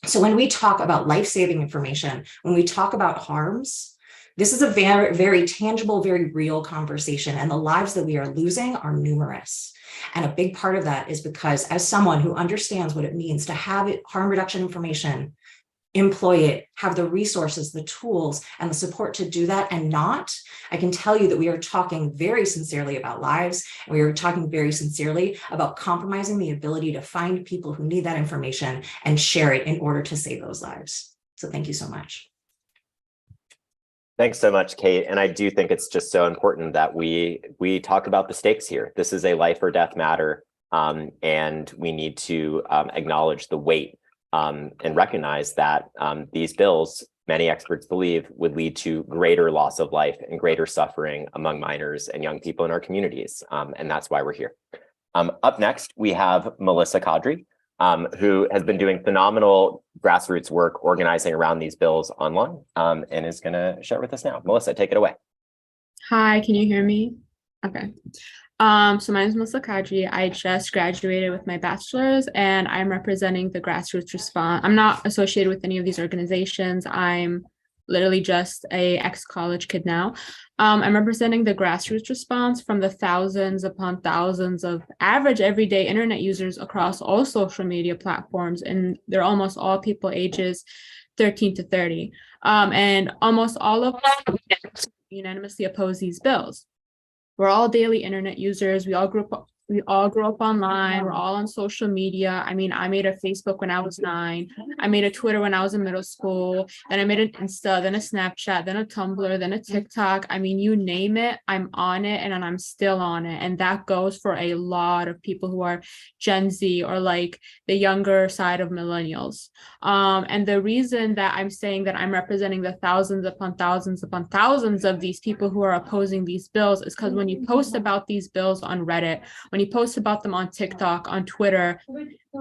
S6: So when we talk about life-saving information, when we talk about harms, this is a very, very tangible, very real conversation, and the lives that we are losing are numerous. And a big part of that is because as someone who understands what it means to have harm reduction information, employ it, have the resources, the tools, and the support to do that and not, I can tell you that we are talking very sincerely about lives, and we are talking very sincerely about compromising the ability to find people who need that information and share it in order to save those lives. So thank you so much.
S1: Thanks so much, Kate. And I do think it's just so important that we talk about the stakes here. This is a life or death matter, and we need to acknowledge the weight and recognize that these bills, many experts believe, would lead to greater loss of life and greater suffering among minors and young people in our communities. And that's why we're here. Up next, we have Melissa Kadri, who has been doing phenomenal grassroots work organizing around these bills online, and is going to share with us now. Melissa, take it away.
S7: Hi, can you hear me? Okay. So my name is Melissa Kadri. I just graduated with my bachelor's and I'm representing the grassroots response. I'm not associated with any of these organizations. I'm literally just a ex-college kid now. I'm representing the grassroots response from the thousands upon thousands of average everyday internet users across all social media platforms. And they're almost all people ages 13 to 30. And almost all of us unanimously oppose these bills. We're all daily internet users. We all grew up online. We're all on social media. I mean, I made a Facebook when I was 9. I made a Twitter when I was in middle school. Then I made an Insta, then a Snapchat, then a Tumblr, then a TikTok. I mean, you name it, I'm on it and I'm still on it. And that goes for a lot of people who are Gen Z or like the younger side of millennials. And the reason that I'm saying that I'm representing the thousands upon thousands upon thousands of these people who are opposing these bills is because when you post about these bills on Reddit, when you post about them on TikTok, on Twitter,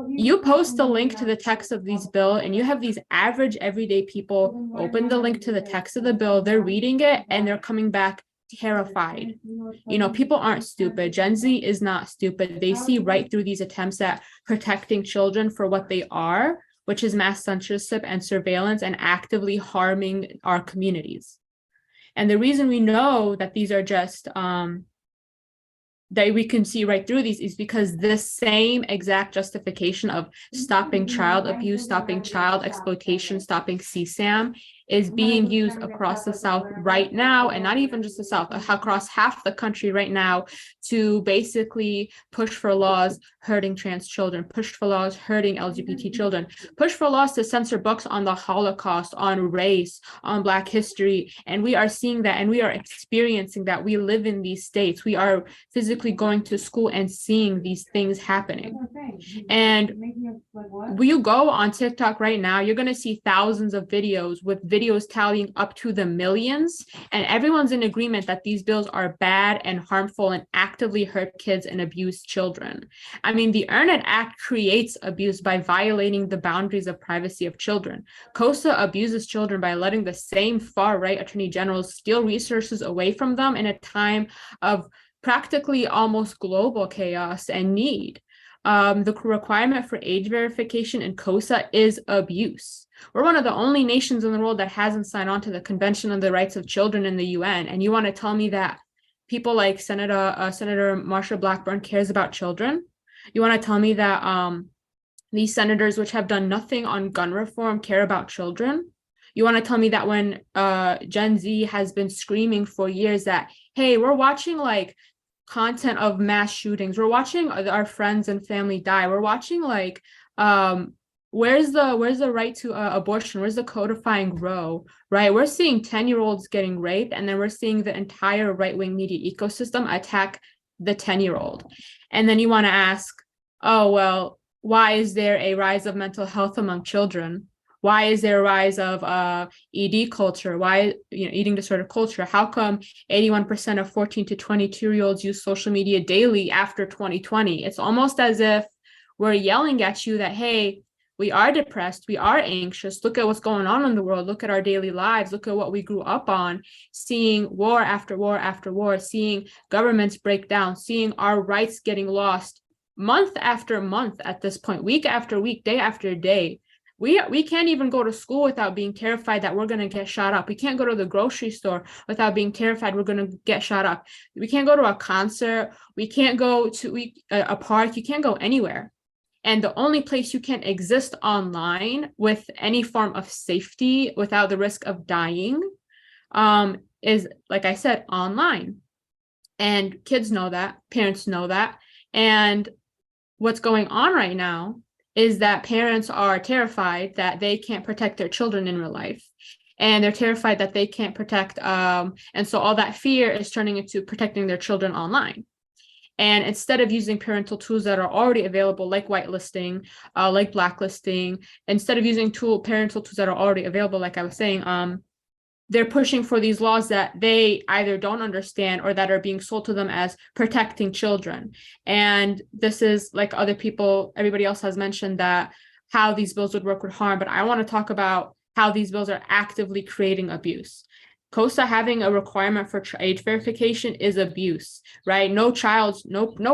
S7: you post the link to the text of these bills and you have these average everyday people open the link to the text of the bill, they're reading it and they're coming back terrified. You know, people aren't stupid. Gen Z is not stupid. They see right through these attempts at protecting children for what they are, which is mass censorship and surveillance and actively harming our communities. And the reason we know that these are just that we can see right through these is because this same exact justification of stopping child abuse, stopping child exploitation, stopping CSAM is being used across the South right now, and not even just the South, across half the country right now to basically push for laws hurting trans children, push for laws hurting LGBT children, push for laws to censor books on the Holocaust, on race, on Black history. And we are seeing that and we are experiencing that. We live in these states. We are physically going to school and seeing these things happening. And when you go on TikTok right now, you're going to see thousands of videos with videos tallying up to the millions, and everyone's in agreement that these bills are bad and harmful and actively hurt kids and abuse children. I mean, the Earn It Act creates abuse by violating the boundaries of privacy of children. KOSA abuses children by letting the same far-right attorney generals steal resources away from them in a time of practically almost global chaos and need. The requirement for age verification in KOSA is abuse. We're one of the only nations in the world that hasn't signed on to the Convention on the Rights of Children in the UN. And you want to tell me that people like Senator Marsha Blackburn cares about children? You want to tell me that these senators, which have done nothing on gun reform, care about children? You want to tell me that when Gen Z has been screaming for years that, hey, we're watching like content of mass shootings, we're watching our friends and family die, we're watching like where's the right to abortion, where's the codifying Roe, right? We're seeing 10-year-olds getting raped, and then we're seeing the entire right-wing media ecosystem attack the 10-year-old. And then you want to ask, oh well, why is there a rise of mental health among children? Why is there a rise of ED culture? Why, eating disorder culture? How come 81% of 14 to 22-year-olds use social media daily after 2020? It's almost as if we're yelling at you that, hey, we are depressed, we are anxious. Look at what's going on in the world. Look at our daily lives. Look at what we grew up on, seeing war after war after war, seeing governments break down, seeing our rights getting lost month after month at this point, week after week, day after day. We can't even go to school without being terrified that we're going to get shot up. We can't go to the grocery store without being terrified we're going to get shot up. We can't go to a concert. We can't go to a park. You can't go anywhere. And the only place you can exist online with any form of safety without the risk of dying is, like I said, online. And kids know that, parents know that. And what's going on right now is that parents are terrified that they can't protect their children in real life. And they're terrified that they can't protect, and so all that fear is turning into protecting their children online. And instead of using parental tools that are already available, like whitelisting, like blacklisting, instead of using parental tools that are already available, like I was saying, they're pushing for these laws that they either don't understand or that are being sold to them as protecting children. And this is, like other people, everybody else has mentioned, that how these bills would work with harm, but I want to talk about how these bills are actively creating abuse. KOSA having a requirement for age verification is abuse, right? No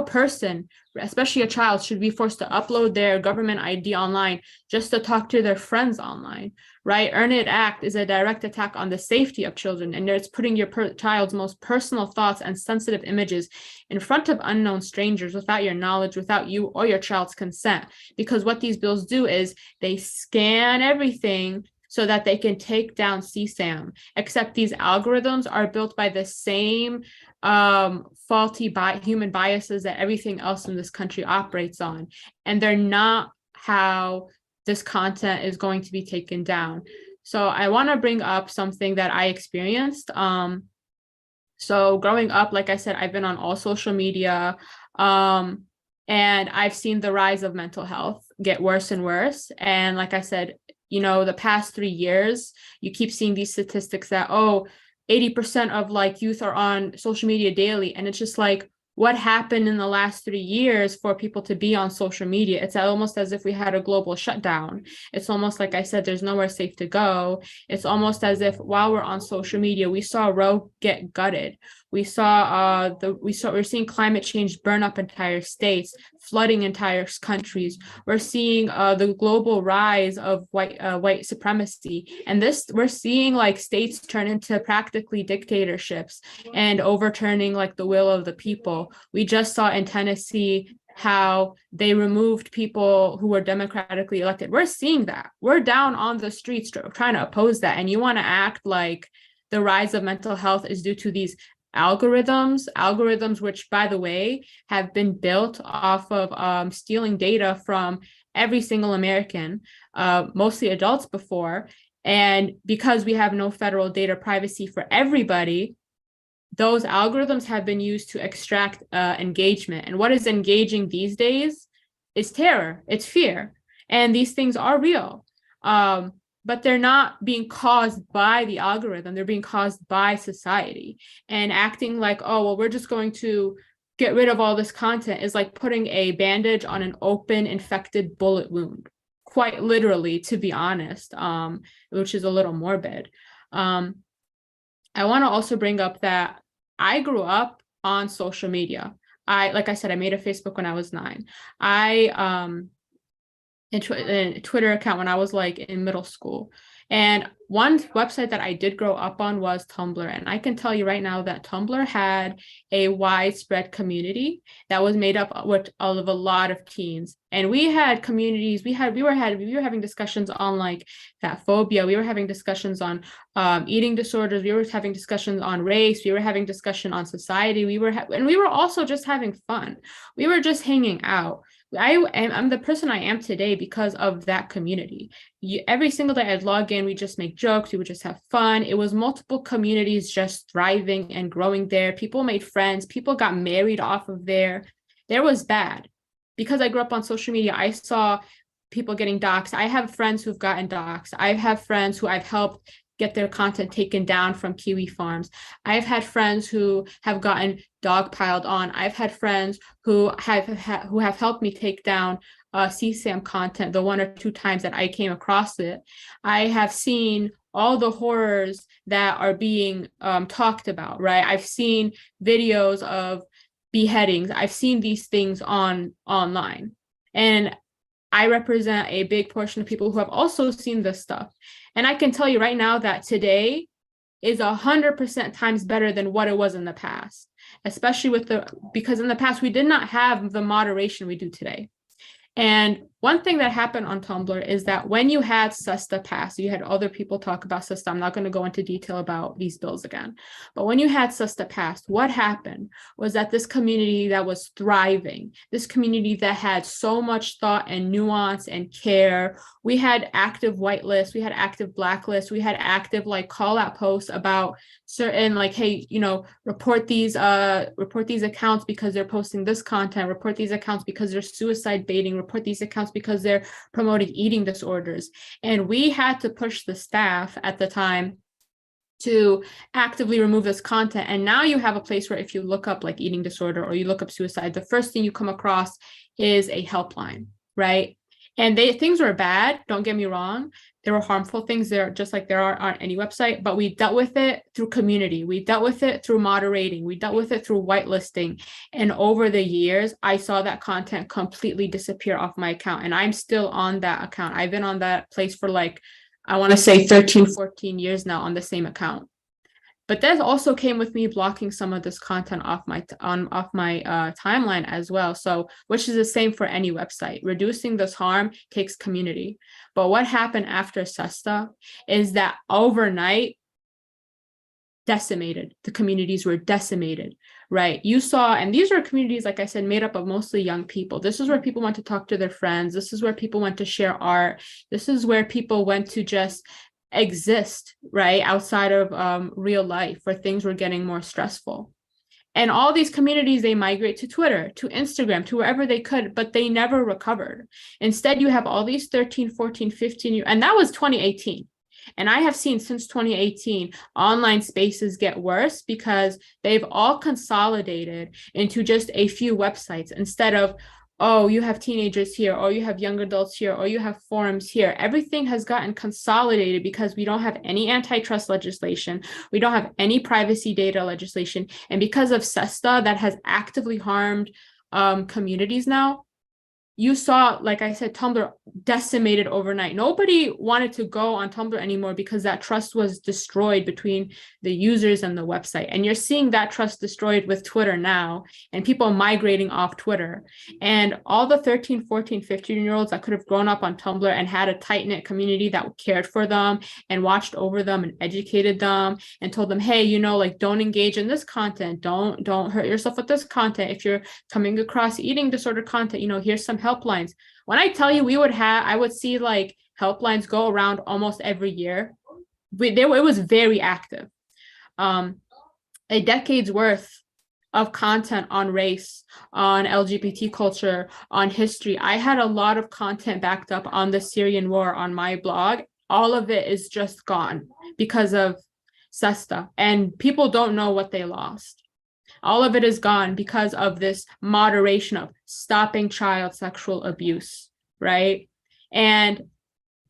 S7: person, especially a child, should be forced to upload their government ID online just to talk to their friends online, right? Earn It Act is a direct attack on the safety of children, and it's putting your child's most personal thoughts and sensitive images in front of unknown strangers without your knowledge, without you or your child's consent. Because what these bills do is they scan everything so that they can take down CSAM, except these algorithms are built by the same faulty human biases that everything else in this country operates on. And they're not how this content is going to be taken down. So I want to bring up something that I experienced. So growing up, like I said, I've been on all social media, and I've seen the rise of mental health get worse and worse. And like I said, the past 3 years, you keep seeing these statistics that, 80% of like youth are on social media daily. And it's just like, what happened in the last 3 years for people to be on social media? It's almost as if we had a global shutdown. It's almost like I said, there's nowhere safe to go. It's almost as if while we're on social media, we saw Roe get gutted. We're seeing climate change burn up entire states, flooding entire countries. We're seeing the global rise of white supremacy, and we're seeing like states turn into practically dictatorships and overturning like the will of the people. We just saw in Tennessee how they removed people who were democratically elected. We're seeing that. We're down on the streets trying to oppose that, and you want to act like the rise of mental health is due to these algorithms, which, by the way, have been built off of stealing data from every single American, mostly adults before. And because we have no federal data privacy for everybody, those algorithms have been used to extract engagement. And what is engaging these days is terror, it's fear. And these things are real. But they're not being caused by the algorithm. They're being caused by society. And acting like, we're just going to get rid of all this content is like putting a bandage on an open, infected bullet wound, quite literally, to be honest, which is a little morbid. I want to also bring up that I grew up on social media. Like I said, I made a Facebook when I was 9. A Twitter account when I was like in middle school. And one website that I did grow up on was Tumblr. And I can tell you right now that Tumblr had a widespread community that was made up of a lot of teens. And we had communities, we were having discussions on like fat phobia. We were having discussions on eating disorders. We were having discussions on race. We were having discussion on society. And we were also just having fun. We were just hanging out. I'm the person I am today because of that community. Every single day I'd log in, we just make jokes, we would just have fun. It was multiple communities just thriving and growing there. People made friends, people got married off of there. There was bad. Because I grew up on social media, I saw people getting doxxed. I have friends who've gotten doxxed. I have friends who I've helped get their content taken down from kiwi farms. I've had friends who have gotten dogpiled on. I've had friends who have helped me take down CSAM content the 1 or 2 times that I came across it. I have seen all the horrors that are being talked about, right? I've seen videos of beheadings. I've seen these things online. And I represent a big portion of people who have also seen this stuff. And I can tell you right now that today is 100% times better than what it was in the past, especially because in the past we did not have the moderation we do today. And one thing that happened on Tumblr is that when you had SESTA pass, you had other people talk about SESTA. I'm not going to go into detail about these bills again. But when you had SESTA passed, what happened was that this community that was thriving, this community that had so much thought and nuance and care, we had active whitelists, we had active blacklists, we had active like call out posts about certain like, hey, report these accounts because they're posting this content, report these accounts because they're suicide baiting, report these accounts because they're promoting eating disorders. And we had to push the staff at the time to actively remove this content. And now you have a place where if you look up like eating disorder or you look up suicide, the first thing you come across is a helpline, right? And things were bad, don't get me wrong. There were harmful things there, just like there are on any website, but we dealt with it through community. We dealt with it through moderating. We dealt with it through whitelisting. And over the years, I saw that content completely disappear off my account. And I'm still on that account. I've been on that place for like, I want to say 13, 14 years now on the same account. But that also came with me blocking some of this content off my timeline as well. So, which is the same for any website. Reducing this harm takes community. But what happened after SESTA is that overnight, decimated. The communities were decimated, right? You saw, and these are communities, like I said, made up of mostly young people. This is where people went to talk to their friends. This is where people went to share art. This is where people went to just exist, right, outside of real life, where things were getting more stressful. And all these communities, they migrate to Twitter, to Instagram, to wherever they could, but they never recovered. Instead, you have all these 13, 14, 15, and that was 2018. And I have seen since 2018, online spaces get worse because they've all consolidated into just a few websites instead of, oh, you have teenagers here, or you have young adults here, or you have forums here. Everything has gotten consolidated because we don't have any antitrust legislation. We don't have any privacy data legislation. And because of SESTA that has actively harmed communities now, you saw, like I said, Tumblr decimated overnight. Nobody wanted to go on Tumblr anymore because that trust was destroyed between the users and the website. And you're seeing that trust destroyed with Twitter now and people migrating off Twitter. And all the 13, 14, 15-year-olds that could have grown up on Tumblr and had a tight-knit community that cared for them and watched over them and educated them and told them, hey, you know, like, don't engage in this content. Don't hurt yourself with this content. If you're coming across eating disorder content, you know, here's some helplines. When I tell you I would see like helplines go around almost every year. It was very active. A decade's worth of content on race, on LGBT culture, on history. I had a lot of content backed up on the Syrian war on my blog. All of it is just gone because of SESTA, and people don't know what they lost. All of it is gone because of this moderation of stopping child sexual abuse, right? And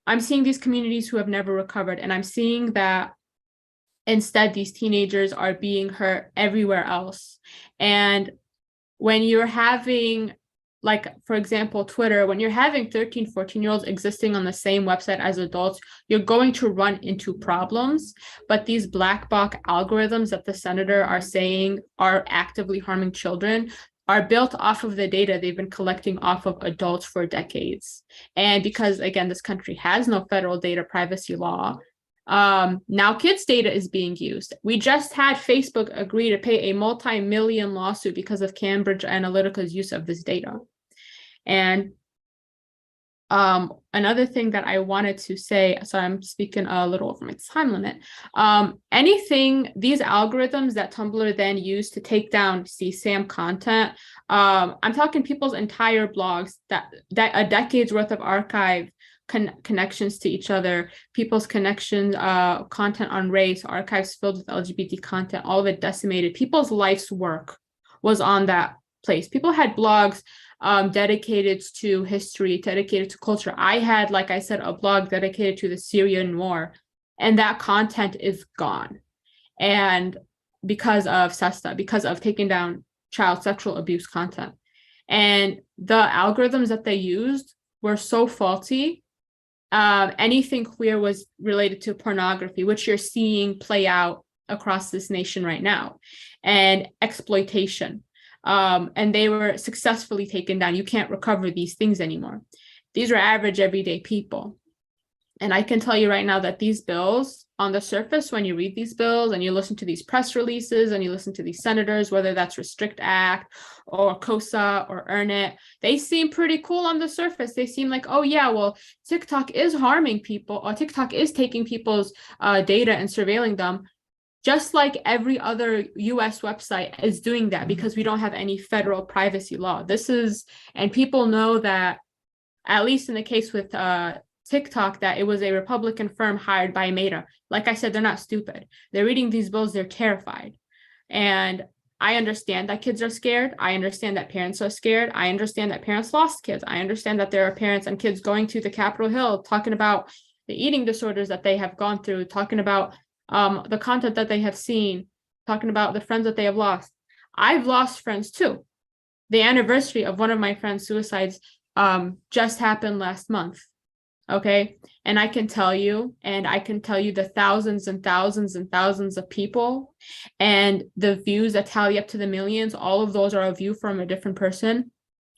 S7: I'm seeing these communities who have never recovered, and I'm seeing that instead these teenagers are being hurt everywhere else. And when you're having, like, for example, Twitter, when you're having 13, 14-year-olds existing on the same website as adults, you're going to run into problems. But these black box algorithms that the senator are saying are actively harming children are built off of the data they've been collecting off of adults for decades. And because, again, this country has no federal data privacy law, now kids' data is being used. We just had Facebook agree to pay a multi-million lawsuit because of Cambridge Analytica's use of this data. And another thing that I wanted to say, so I'm speaking a little over my time limit, these algorithms that Tumblr then used to take down CSAM content, I'm talking people's entire blogs, that a decade's worth of archive connections to each other, people's connections, content on race, archives filled with LGBT content, all of it decimated. People's life's work was on that place. People had blogs dedicated to history, dedicated to culture. I had, like I said, a blog dedicated to the Syrian war, and that content is gone. And because of SESTA, because of taking down child sexual abuse content. And the algorithms that they used were so faulty. Anything queer was related to pornography, which you're seeing play out across this nation right now, and exploitation. And they were successfully taken down. You can't recover these things anymore. These are average, everyday people. And I can tell you right now that these bills, on the surface, when you read these bills and you listen to these press releases and you listen to these senators, whether that's Restrict Act or KOSA or Earn It, they seem pretty cool on the surface. They seem like, oh yeah, well, TikTok is harming people, or TikTok is taking people's data and surveilling them, just like every other US website is doing that, because we don't have any federal privacy law. And people know that, at least in the case with TikTok, that it was a Republican firm hired by Meta. Like I said, they're not stupid. They're reading these bills, they're terrified. And I understand that kids are scared. I understand that parents are scared. I understand that parents lost kids. I understand that there are parents and kids going to the Capitol Hill talking about the eating disorders that they have gone through, talking about the content that they have seen, talking about the friends that they have lost. I've lost friends too. The anniversary of one of my friends' suicides just happened last month. Okay. And I can tell you the thousands and thousands and thousands of people and the views that tally up to the millions, all of those are a view from a different person.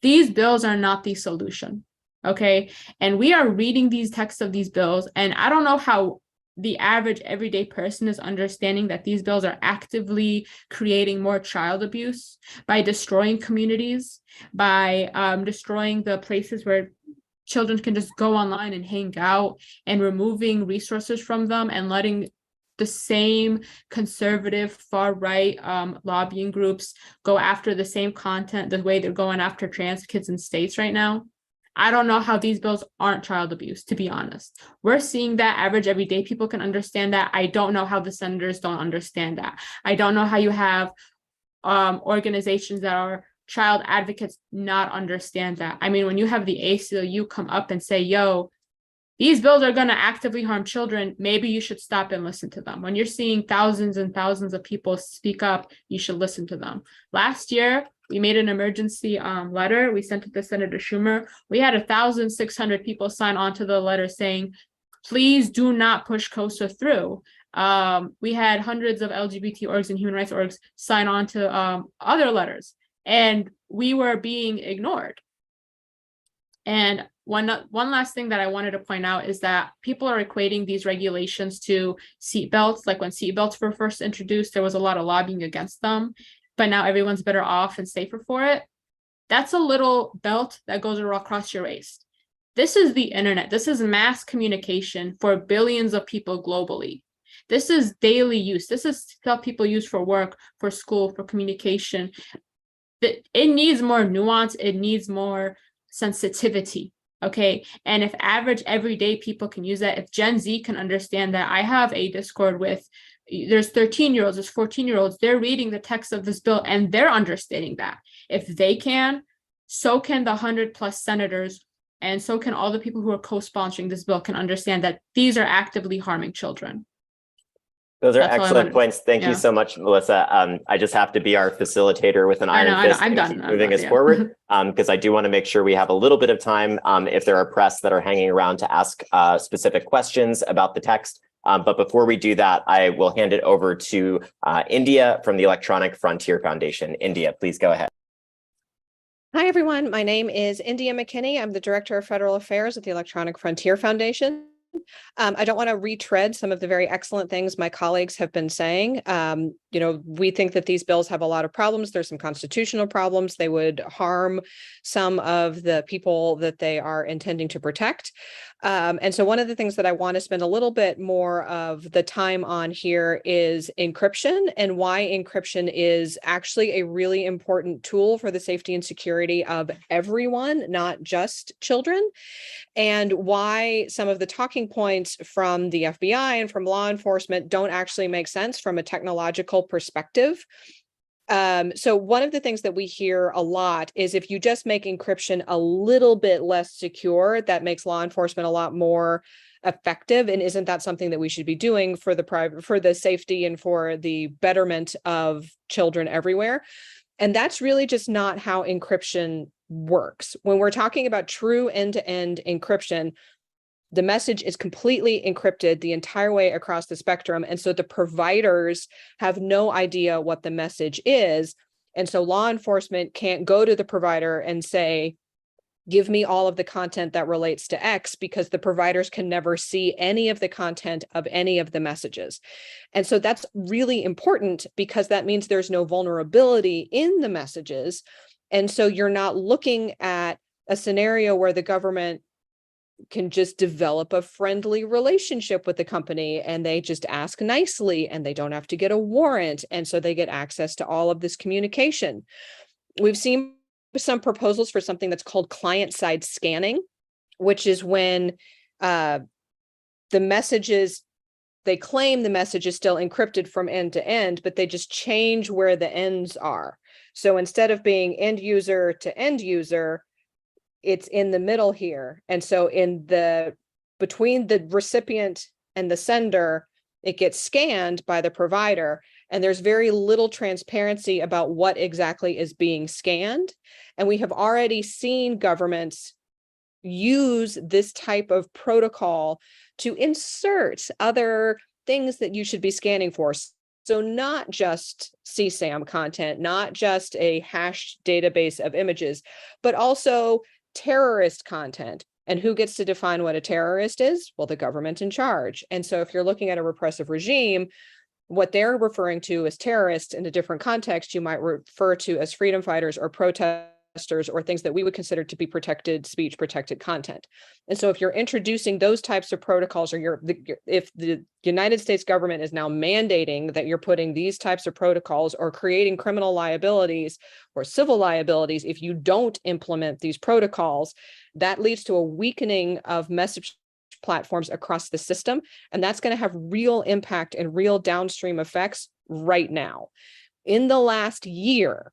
S7: These bills are not the solution. Okay. And we are reading these texts of these bills, and I don't know how the average everyday person is understanding that these bills are actively creating more child abuse by destroying communities, by destroying the places where children can just go online and hang out, and removing resources from them and letting the same conservative far-right lobbying groups go after the same content the way they're going after trans kids in states right now. I don't know how these bills aren't child abuse, to be honest. We're seeing that average everyday people can understand that. I don't know how the senators don't understand that. I don't know how you have organizations that are child advocates not understand that. I mean, when you have the ACLU come up and say, yo, these bills are going to actively harm children, maybe you should stop and listen to them. When you're seeing thousands and thousands of people speak up, you should listen to them. Last year, we made an emergency letter. We sent it to Senator Schumer. We had 1,600 people sign on to the letter saying, please do not push KOSA through. We had hundreds of LGBT orgs and human rights orgs sign on to other letters, and we were being ignored. And one last thing that I wanted to point out is that people are equating these regulations to seatbelts. Like when seatbelts were first introduced, there was a lot of lobbying against them, but now everyone's better off and safer for it. That's a little belt that goes across your waist. This is the internet. This is mass communication for billions of people globally. This is daily use. This is stuff people use for work, for school, for communication. It needs more nuance. It needs more sensitivity. Okay. And if average everyday people can use that, if Gen Z can understand that, I have a Discord with, there's 13-year-olds, there's 14-year-olds, they're reading the text of this bill and they're understanding that. If they can, so can the 100+ senators, and so can all the people who are co-sponsoring this bill can understand that these are actively harming children.
S1: Those are excellent points. Thank you so much, Melissa. I just have to be our facilitator with an iron fist and keep moving us forward, because I do want to make sure we have a little bit of time if there are press that are hanging around to ask specific questions about the text. But before we do that, I will hand it over to India from the Electronic Frontier Foundation. India, please go ahead.
S8: Hi, everyone. My name is India McKinney. I'm the Director of Federal Affairs at the Electronic Frontier Foundation. I don't want to retread some of the very excellent things my colleagues have been saying. We think that these bills have a lot of problems. There's some constitutional problems. They would harm some of the people that they are intending to protect. And so one of the things that I want to spend a little bit more of the time on here is encryption, and why encryption is actually a really important tool for the safety and security of everyone, not just children, and why some of the talking points from the FBI and from law enforcement don't actually make sense from a technological perspective. So one of the things that we hear a lot is if you just make encryption a little bit less secure, that makes law enforcement a lot more effective. And isn't that something that we should be doing for the safety and for the betterment of children everywhere? And that's really just not how encryption works. When we're talking about true end-to-end encryption, the message is completely encrypted the entire way across the spectrum. And so the providers have no idea what the message is. And so law enforcement can't go to the provider and say, give me all of the content that relates to X, because the providers can never see any of the content of any of the messages. And so that's really important, because that means there's no vulnerability in the messages. And so you're not looking at a scenario where the government can just develop a friendly relationship with the company and they just ask nicely and they don't have to get a warrant. And so they get access to all of this communication. We've seen some proposals for something that's called client-side scanning, which is when the messages they claim the message is still encrypted from end to end, but they just change where the ends are. So instead of being end user to end user, it's in the middle here. And so between the recipient and the sender, it gets scanned by the provider, and there's very little transparency about what exactly is being scanned. And we have already seen governments use this type of protocol to insert other things that you should be scanning for. So not just CSAM content, not just a hashed database of images, but also terrorist content. And who gets to define what a terrorist is? Well, the government in charge. And so if you're looking at a repressive regime, what they're referring to as terrorists in a different context, you might refer to as freedom fighters or protesters or things that we would consider to be protected speech, protected content. And so if you're introducing those types of protocols, or if the United States government is now mandating that you're putting these types of protocols or creating criminal liabilities or civil liabilities if you don't implement these protocols, that leads to a weakening of message platforms across the system. And that's going to have real impact and real downstream effects right now. In the last year,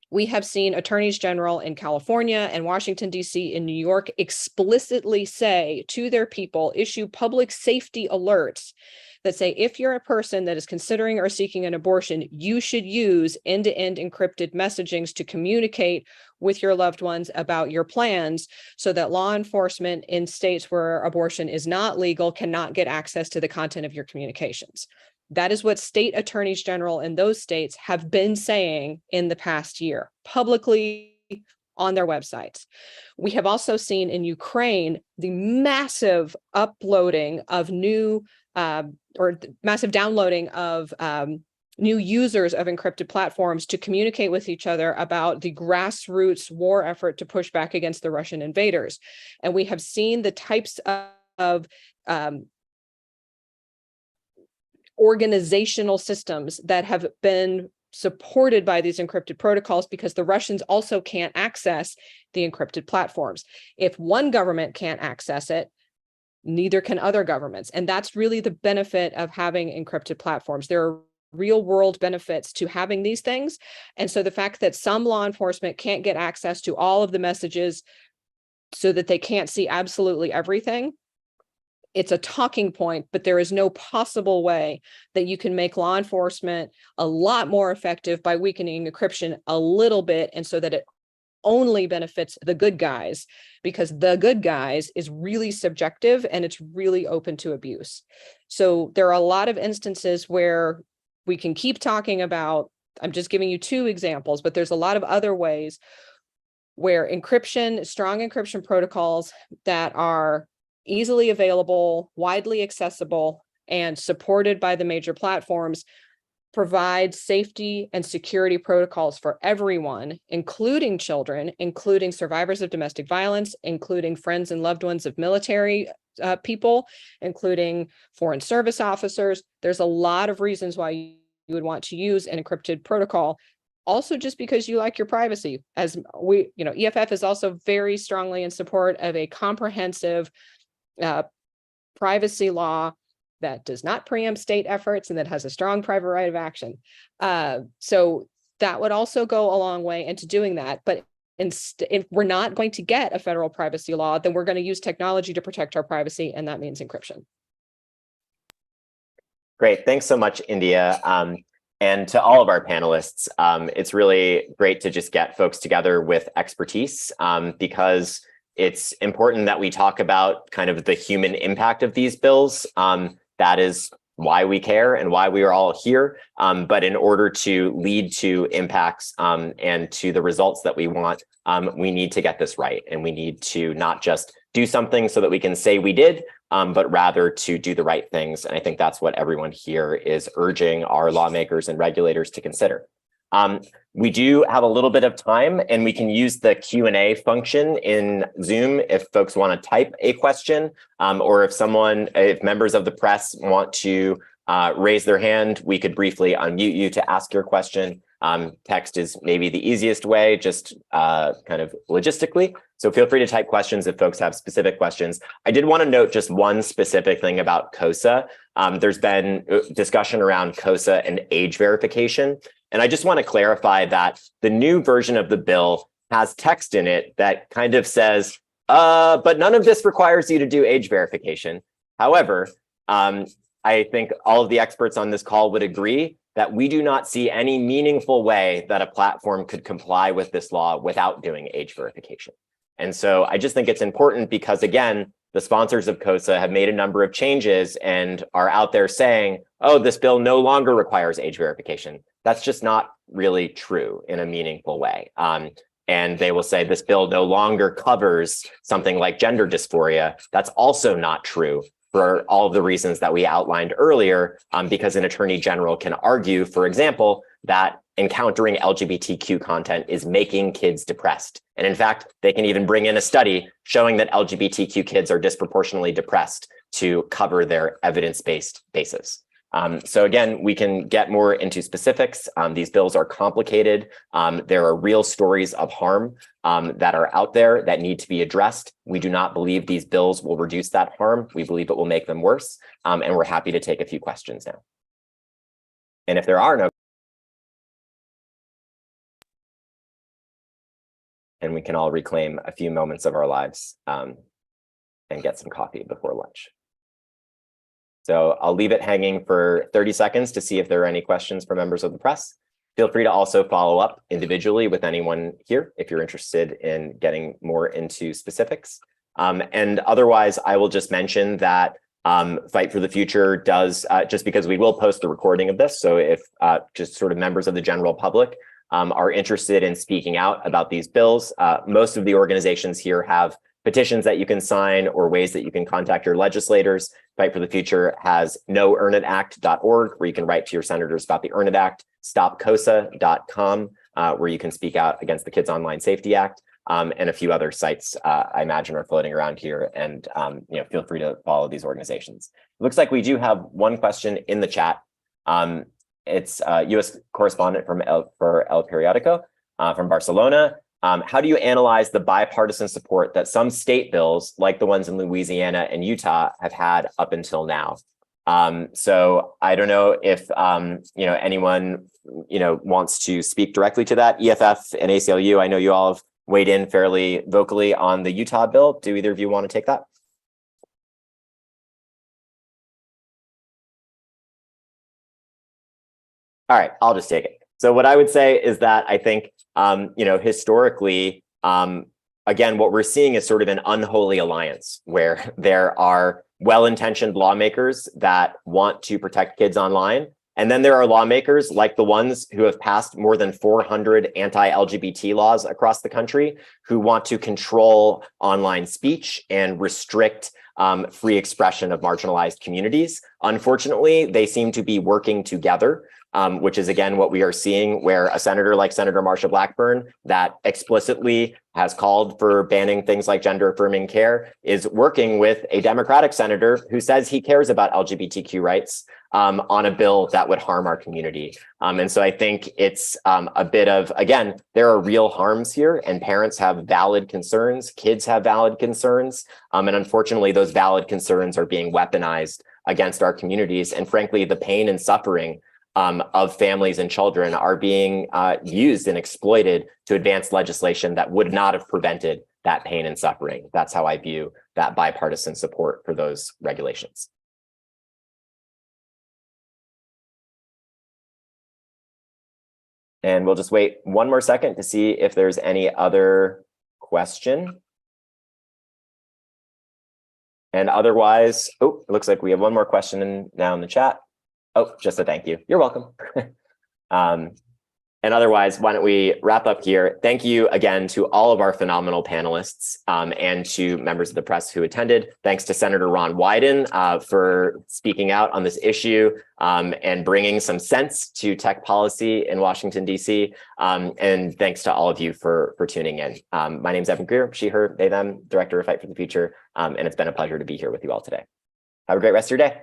S8: we have seen attorneys general in California and Washington, D.C., and New York explicitly say to their people, issue public safety alerts that say, if you're a person that is considering or seeking an abortion, you should use end-to-end encrypted messagings to communicate with your loved ones about your plans, so that law enforcement in states where abortion is not legal cannot get access to the content of your communications. That is what state attorneys general in those states have been saying in the past year, publicly on their websites. We have also seen in Ukraine the massive uploading of massive downloading of new users of encrypted platforms to communicate with each other about the grassroots war effort to push back against the Russian invaders. And we have seen the types of organizational systems that have been supported by these encrypted protocols, because the Russians also can't access the encrypted platforms. If one government can't access it, neither can other governments. And that's really the benefit of having encrypted platforms. There are real world benefits to having these things. And so the fact that some law enforcement can't get access to all of the messages so that they can't see absolutely everything, it's a talking point, but there is no possible way that you can make law enforcement a lot more effective by weakening encryption a little bit, and so that it only benefits the good guys, because the good guys is really subjective and it's really open to abuse. So there are a lot of instances where we can keep talking about, I'm just giving you two examples, but there's a lot of other ways where encryption, strong encryption protocols that are easily available, widely accessible, and supported by the major platforms provide safety and security protocols for everyone, including children, including survivors of domestic violence, including friends and loved ones of military people, including foreign service officers. There's a lot of reasons why you would want to use an encrypted protocol. Also, just because you like your privacy, as we, EFF is also very strongly in support of a comprehensive privacy law that does not preempt state efforts and that has a strong private right of action. So that would also go a long way into doing that. But if we're not going to get a federal privacy law, then we're going to use technology to protect our privacy, and that means encryption.
S1: Great. Thanks so much, India. And to all of our panelists, it's really great to just get folks together with expertise, because it's important that we talk about kind of the human impact of these bills. That is why we care and why we are all here. But in order to lead to impacts and to the results that we want, we need to get this right. And we need to not just do something so that we can say we did, but rather to do the right things. And I think that's what everyone here is urging our lawmakers and regulators to consider. We do have a little bit of time, and we can use the Q&A function in Zoom if folks want to type a question, or if members of the press want to raise their hand, we could briefly unmute you to ask your question. Text is maybe the easiest way, just kind of logistically. So feel free to type questions if folks have specific questions. I did want to note just one specific thing about KOSA. There's been discussion around KOSA and age verification. And I just want to clarify that the new version of the bill has text in it that kind of says, but none of this requires you to do age verification. However, I think all of the experts on this call would agree that we do not see any meaningful way that a platform could comply with this law without doing age verification. And so I just think it's important because, again, the sponsors of KOSA have made a number of changes and are out there saying, oh, this bill no longer requires age verification. That's just not really true in a meaningful way. And they will say this bill no longer covers something like gender dysphoria. That's also not true for all of the reasons that we outlined earlier, because an attorney general can argue, for example, that encountering LGBTQ content is making kids depressed. And in fact, they can even bring in a study showing that LGBTQ kids are disproportionately depressed to cover their evidence-based basis. So again, we can get more into specifics. These bills are complicated. There are real stories of harm that are out there that need to be addressed. We do not believe these bills will reduce that harm. We believe it will make them worse. And we're happy to take a few questions now. And if there are no, and we can all reclaim a few moments of our lives and get some coffee before lunch. So I'll leave it hanging for 30 seconds to see if there are any questions from members of the press. Feel free to also follow up individually with anyone here if you're interested in getting more into specifics. And otherwise, I will just mention that Fight for the Future does, just because we will post the recording of this, so if just sort of members of the general public are interested in speaking out about these bills, most of the organizations here have petitions that you can sign or ways that you can contact your legislators. Fight for the Future has noearnitact.org, where you can write to your senators about the Earn It Act, stopkosa.com, where you can speak out against the Kids Online Safety Act, and a few other sites I imagine are floating around here. And feel free to follow these organizations. It looks like we do have one question in the chat. It's a U.S. correspondent for El Periodico from Barcelona. How do you analyze the bipartisan support that some state bills, like the ones in Louisiana and Utah, have had up until now? So I don't know if anyone wants to speak directly to that. EFF and ACLU, I know you all have weighed in fairly vocally on the Utah bill. Do either of you want to take that? All right, I'll just take it. So what I would say is that I think, historically, again, what we're seeing is sort of an unholy alliance where there are well-intentioned lawmakers that want to protect kids online. And then there are lawmakers like the ones who have passed more than 400 anti-LGBT laws across the country who want to control online speech and restrict free expression of marginalized communities. Unfortunately, they seem to be working together, which is, again, what we are seeing, where a senator like Senator Marsha Blackburn, that explicitly has called for banning things like gender affirming care, is working with a Democratic senator who says he cares about LGBTQ rights on a bill that would harm our community. And so I think it's a bit of, again, there are real harms here, and parents have valid concerns, kids have valid concerns, and unfortunately, those valid concerns are being weaponized against our communities. And frankly, the pain and suffering of families and children are being used and exploited to advance legislation that would not have prevented that pain and suffering. That's how I view that bipartisan support for those regulations. And we'll just wait one more second to see if there's any other question. And otherwise, oh, it looks like we have one more question now in the chat. Oh, just a thank you. You're welcome. And otherwise, why don't we wrap up here? Thank you again to all of our phenomenal panelists and to members of the press who attended. Thanks to Senator Ron Wyden for speaking out on this issue and bringing some sense to tech policy in Washington, D.C. And thanks to all of you for tuning in. My name is Evan Greer, she, her, they, them, Director of Fight for the Future. And it's been a pleasure to be here with you all today. Have a great rest of your day.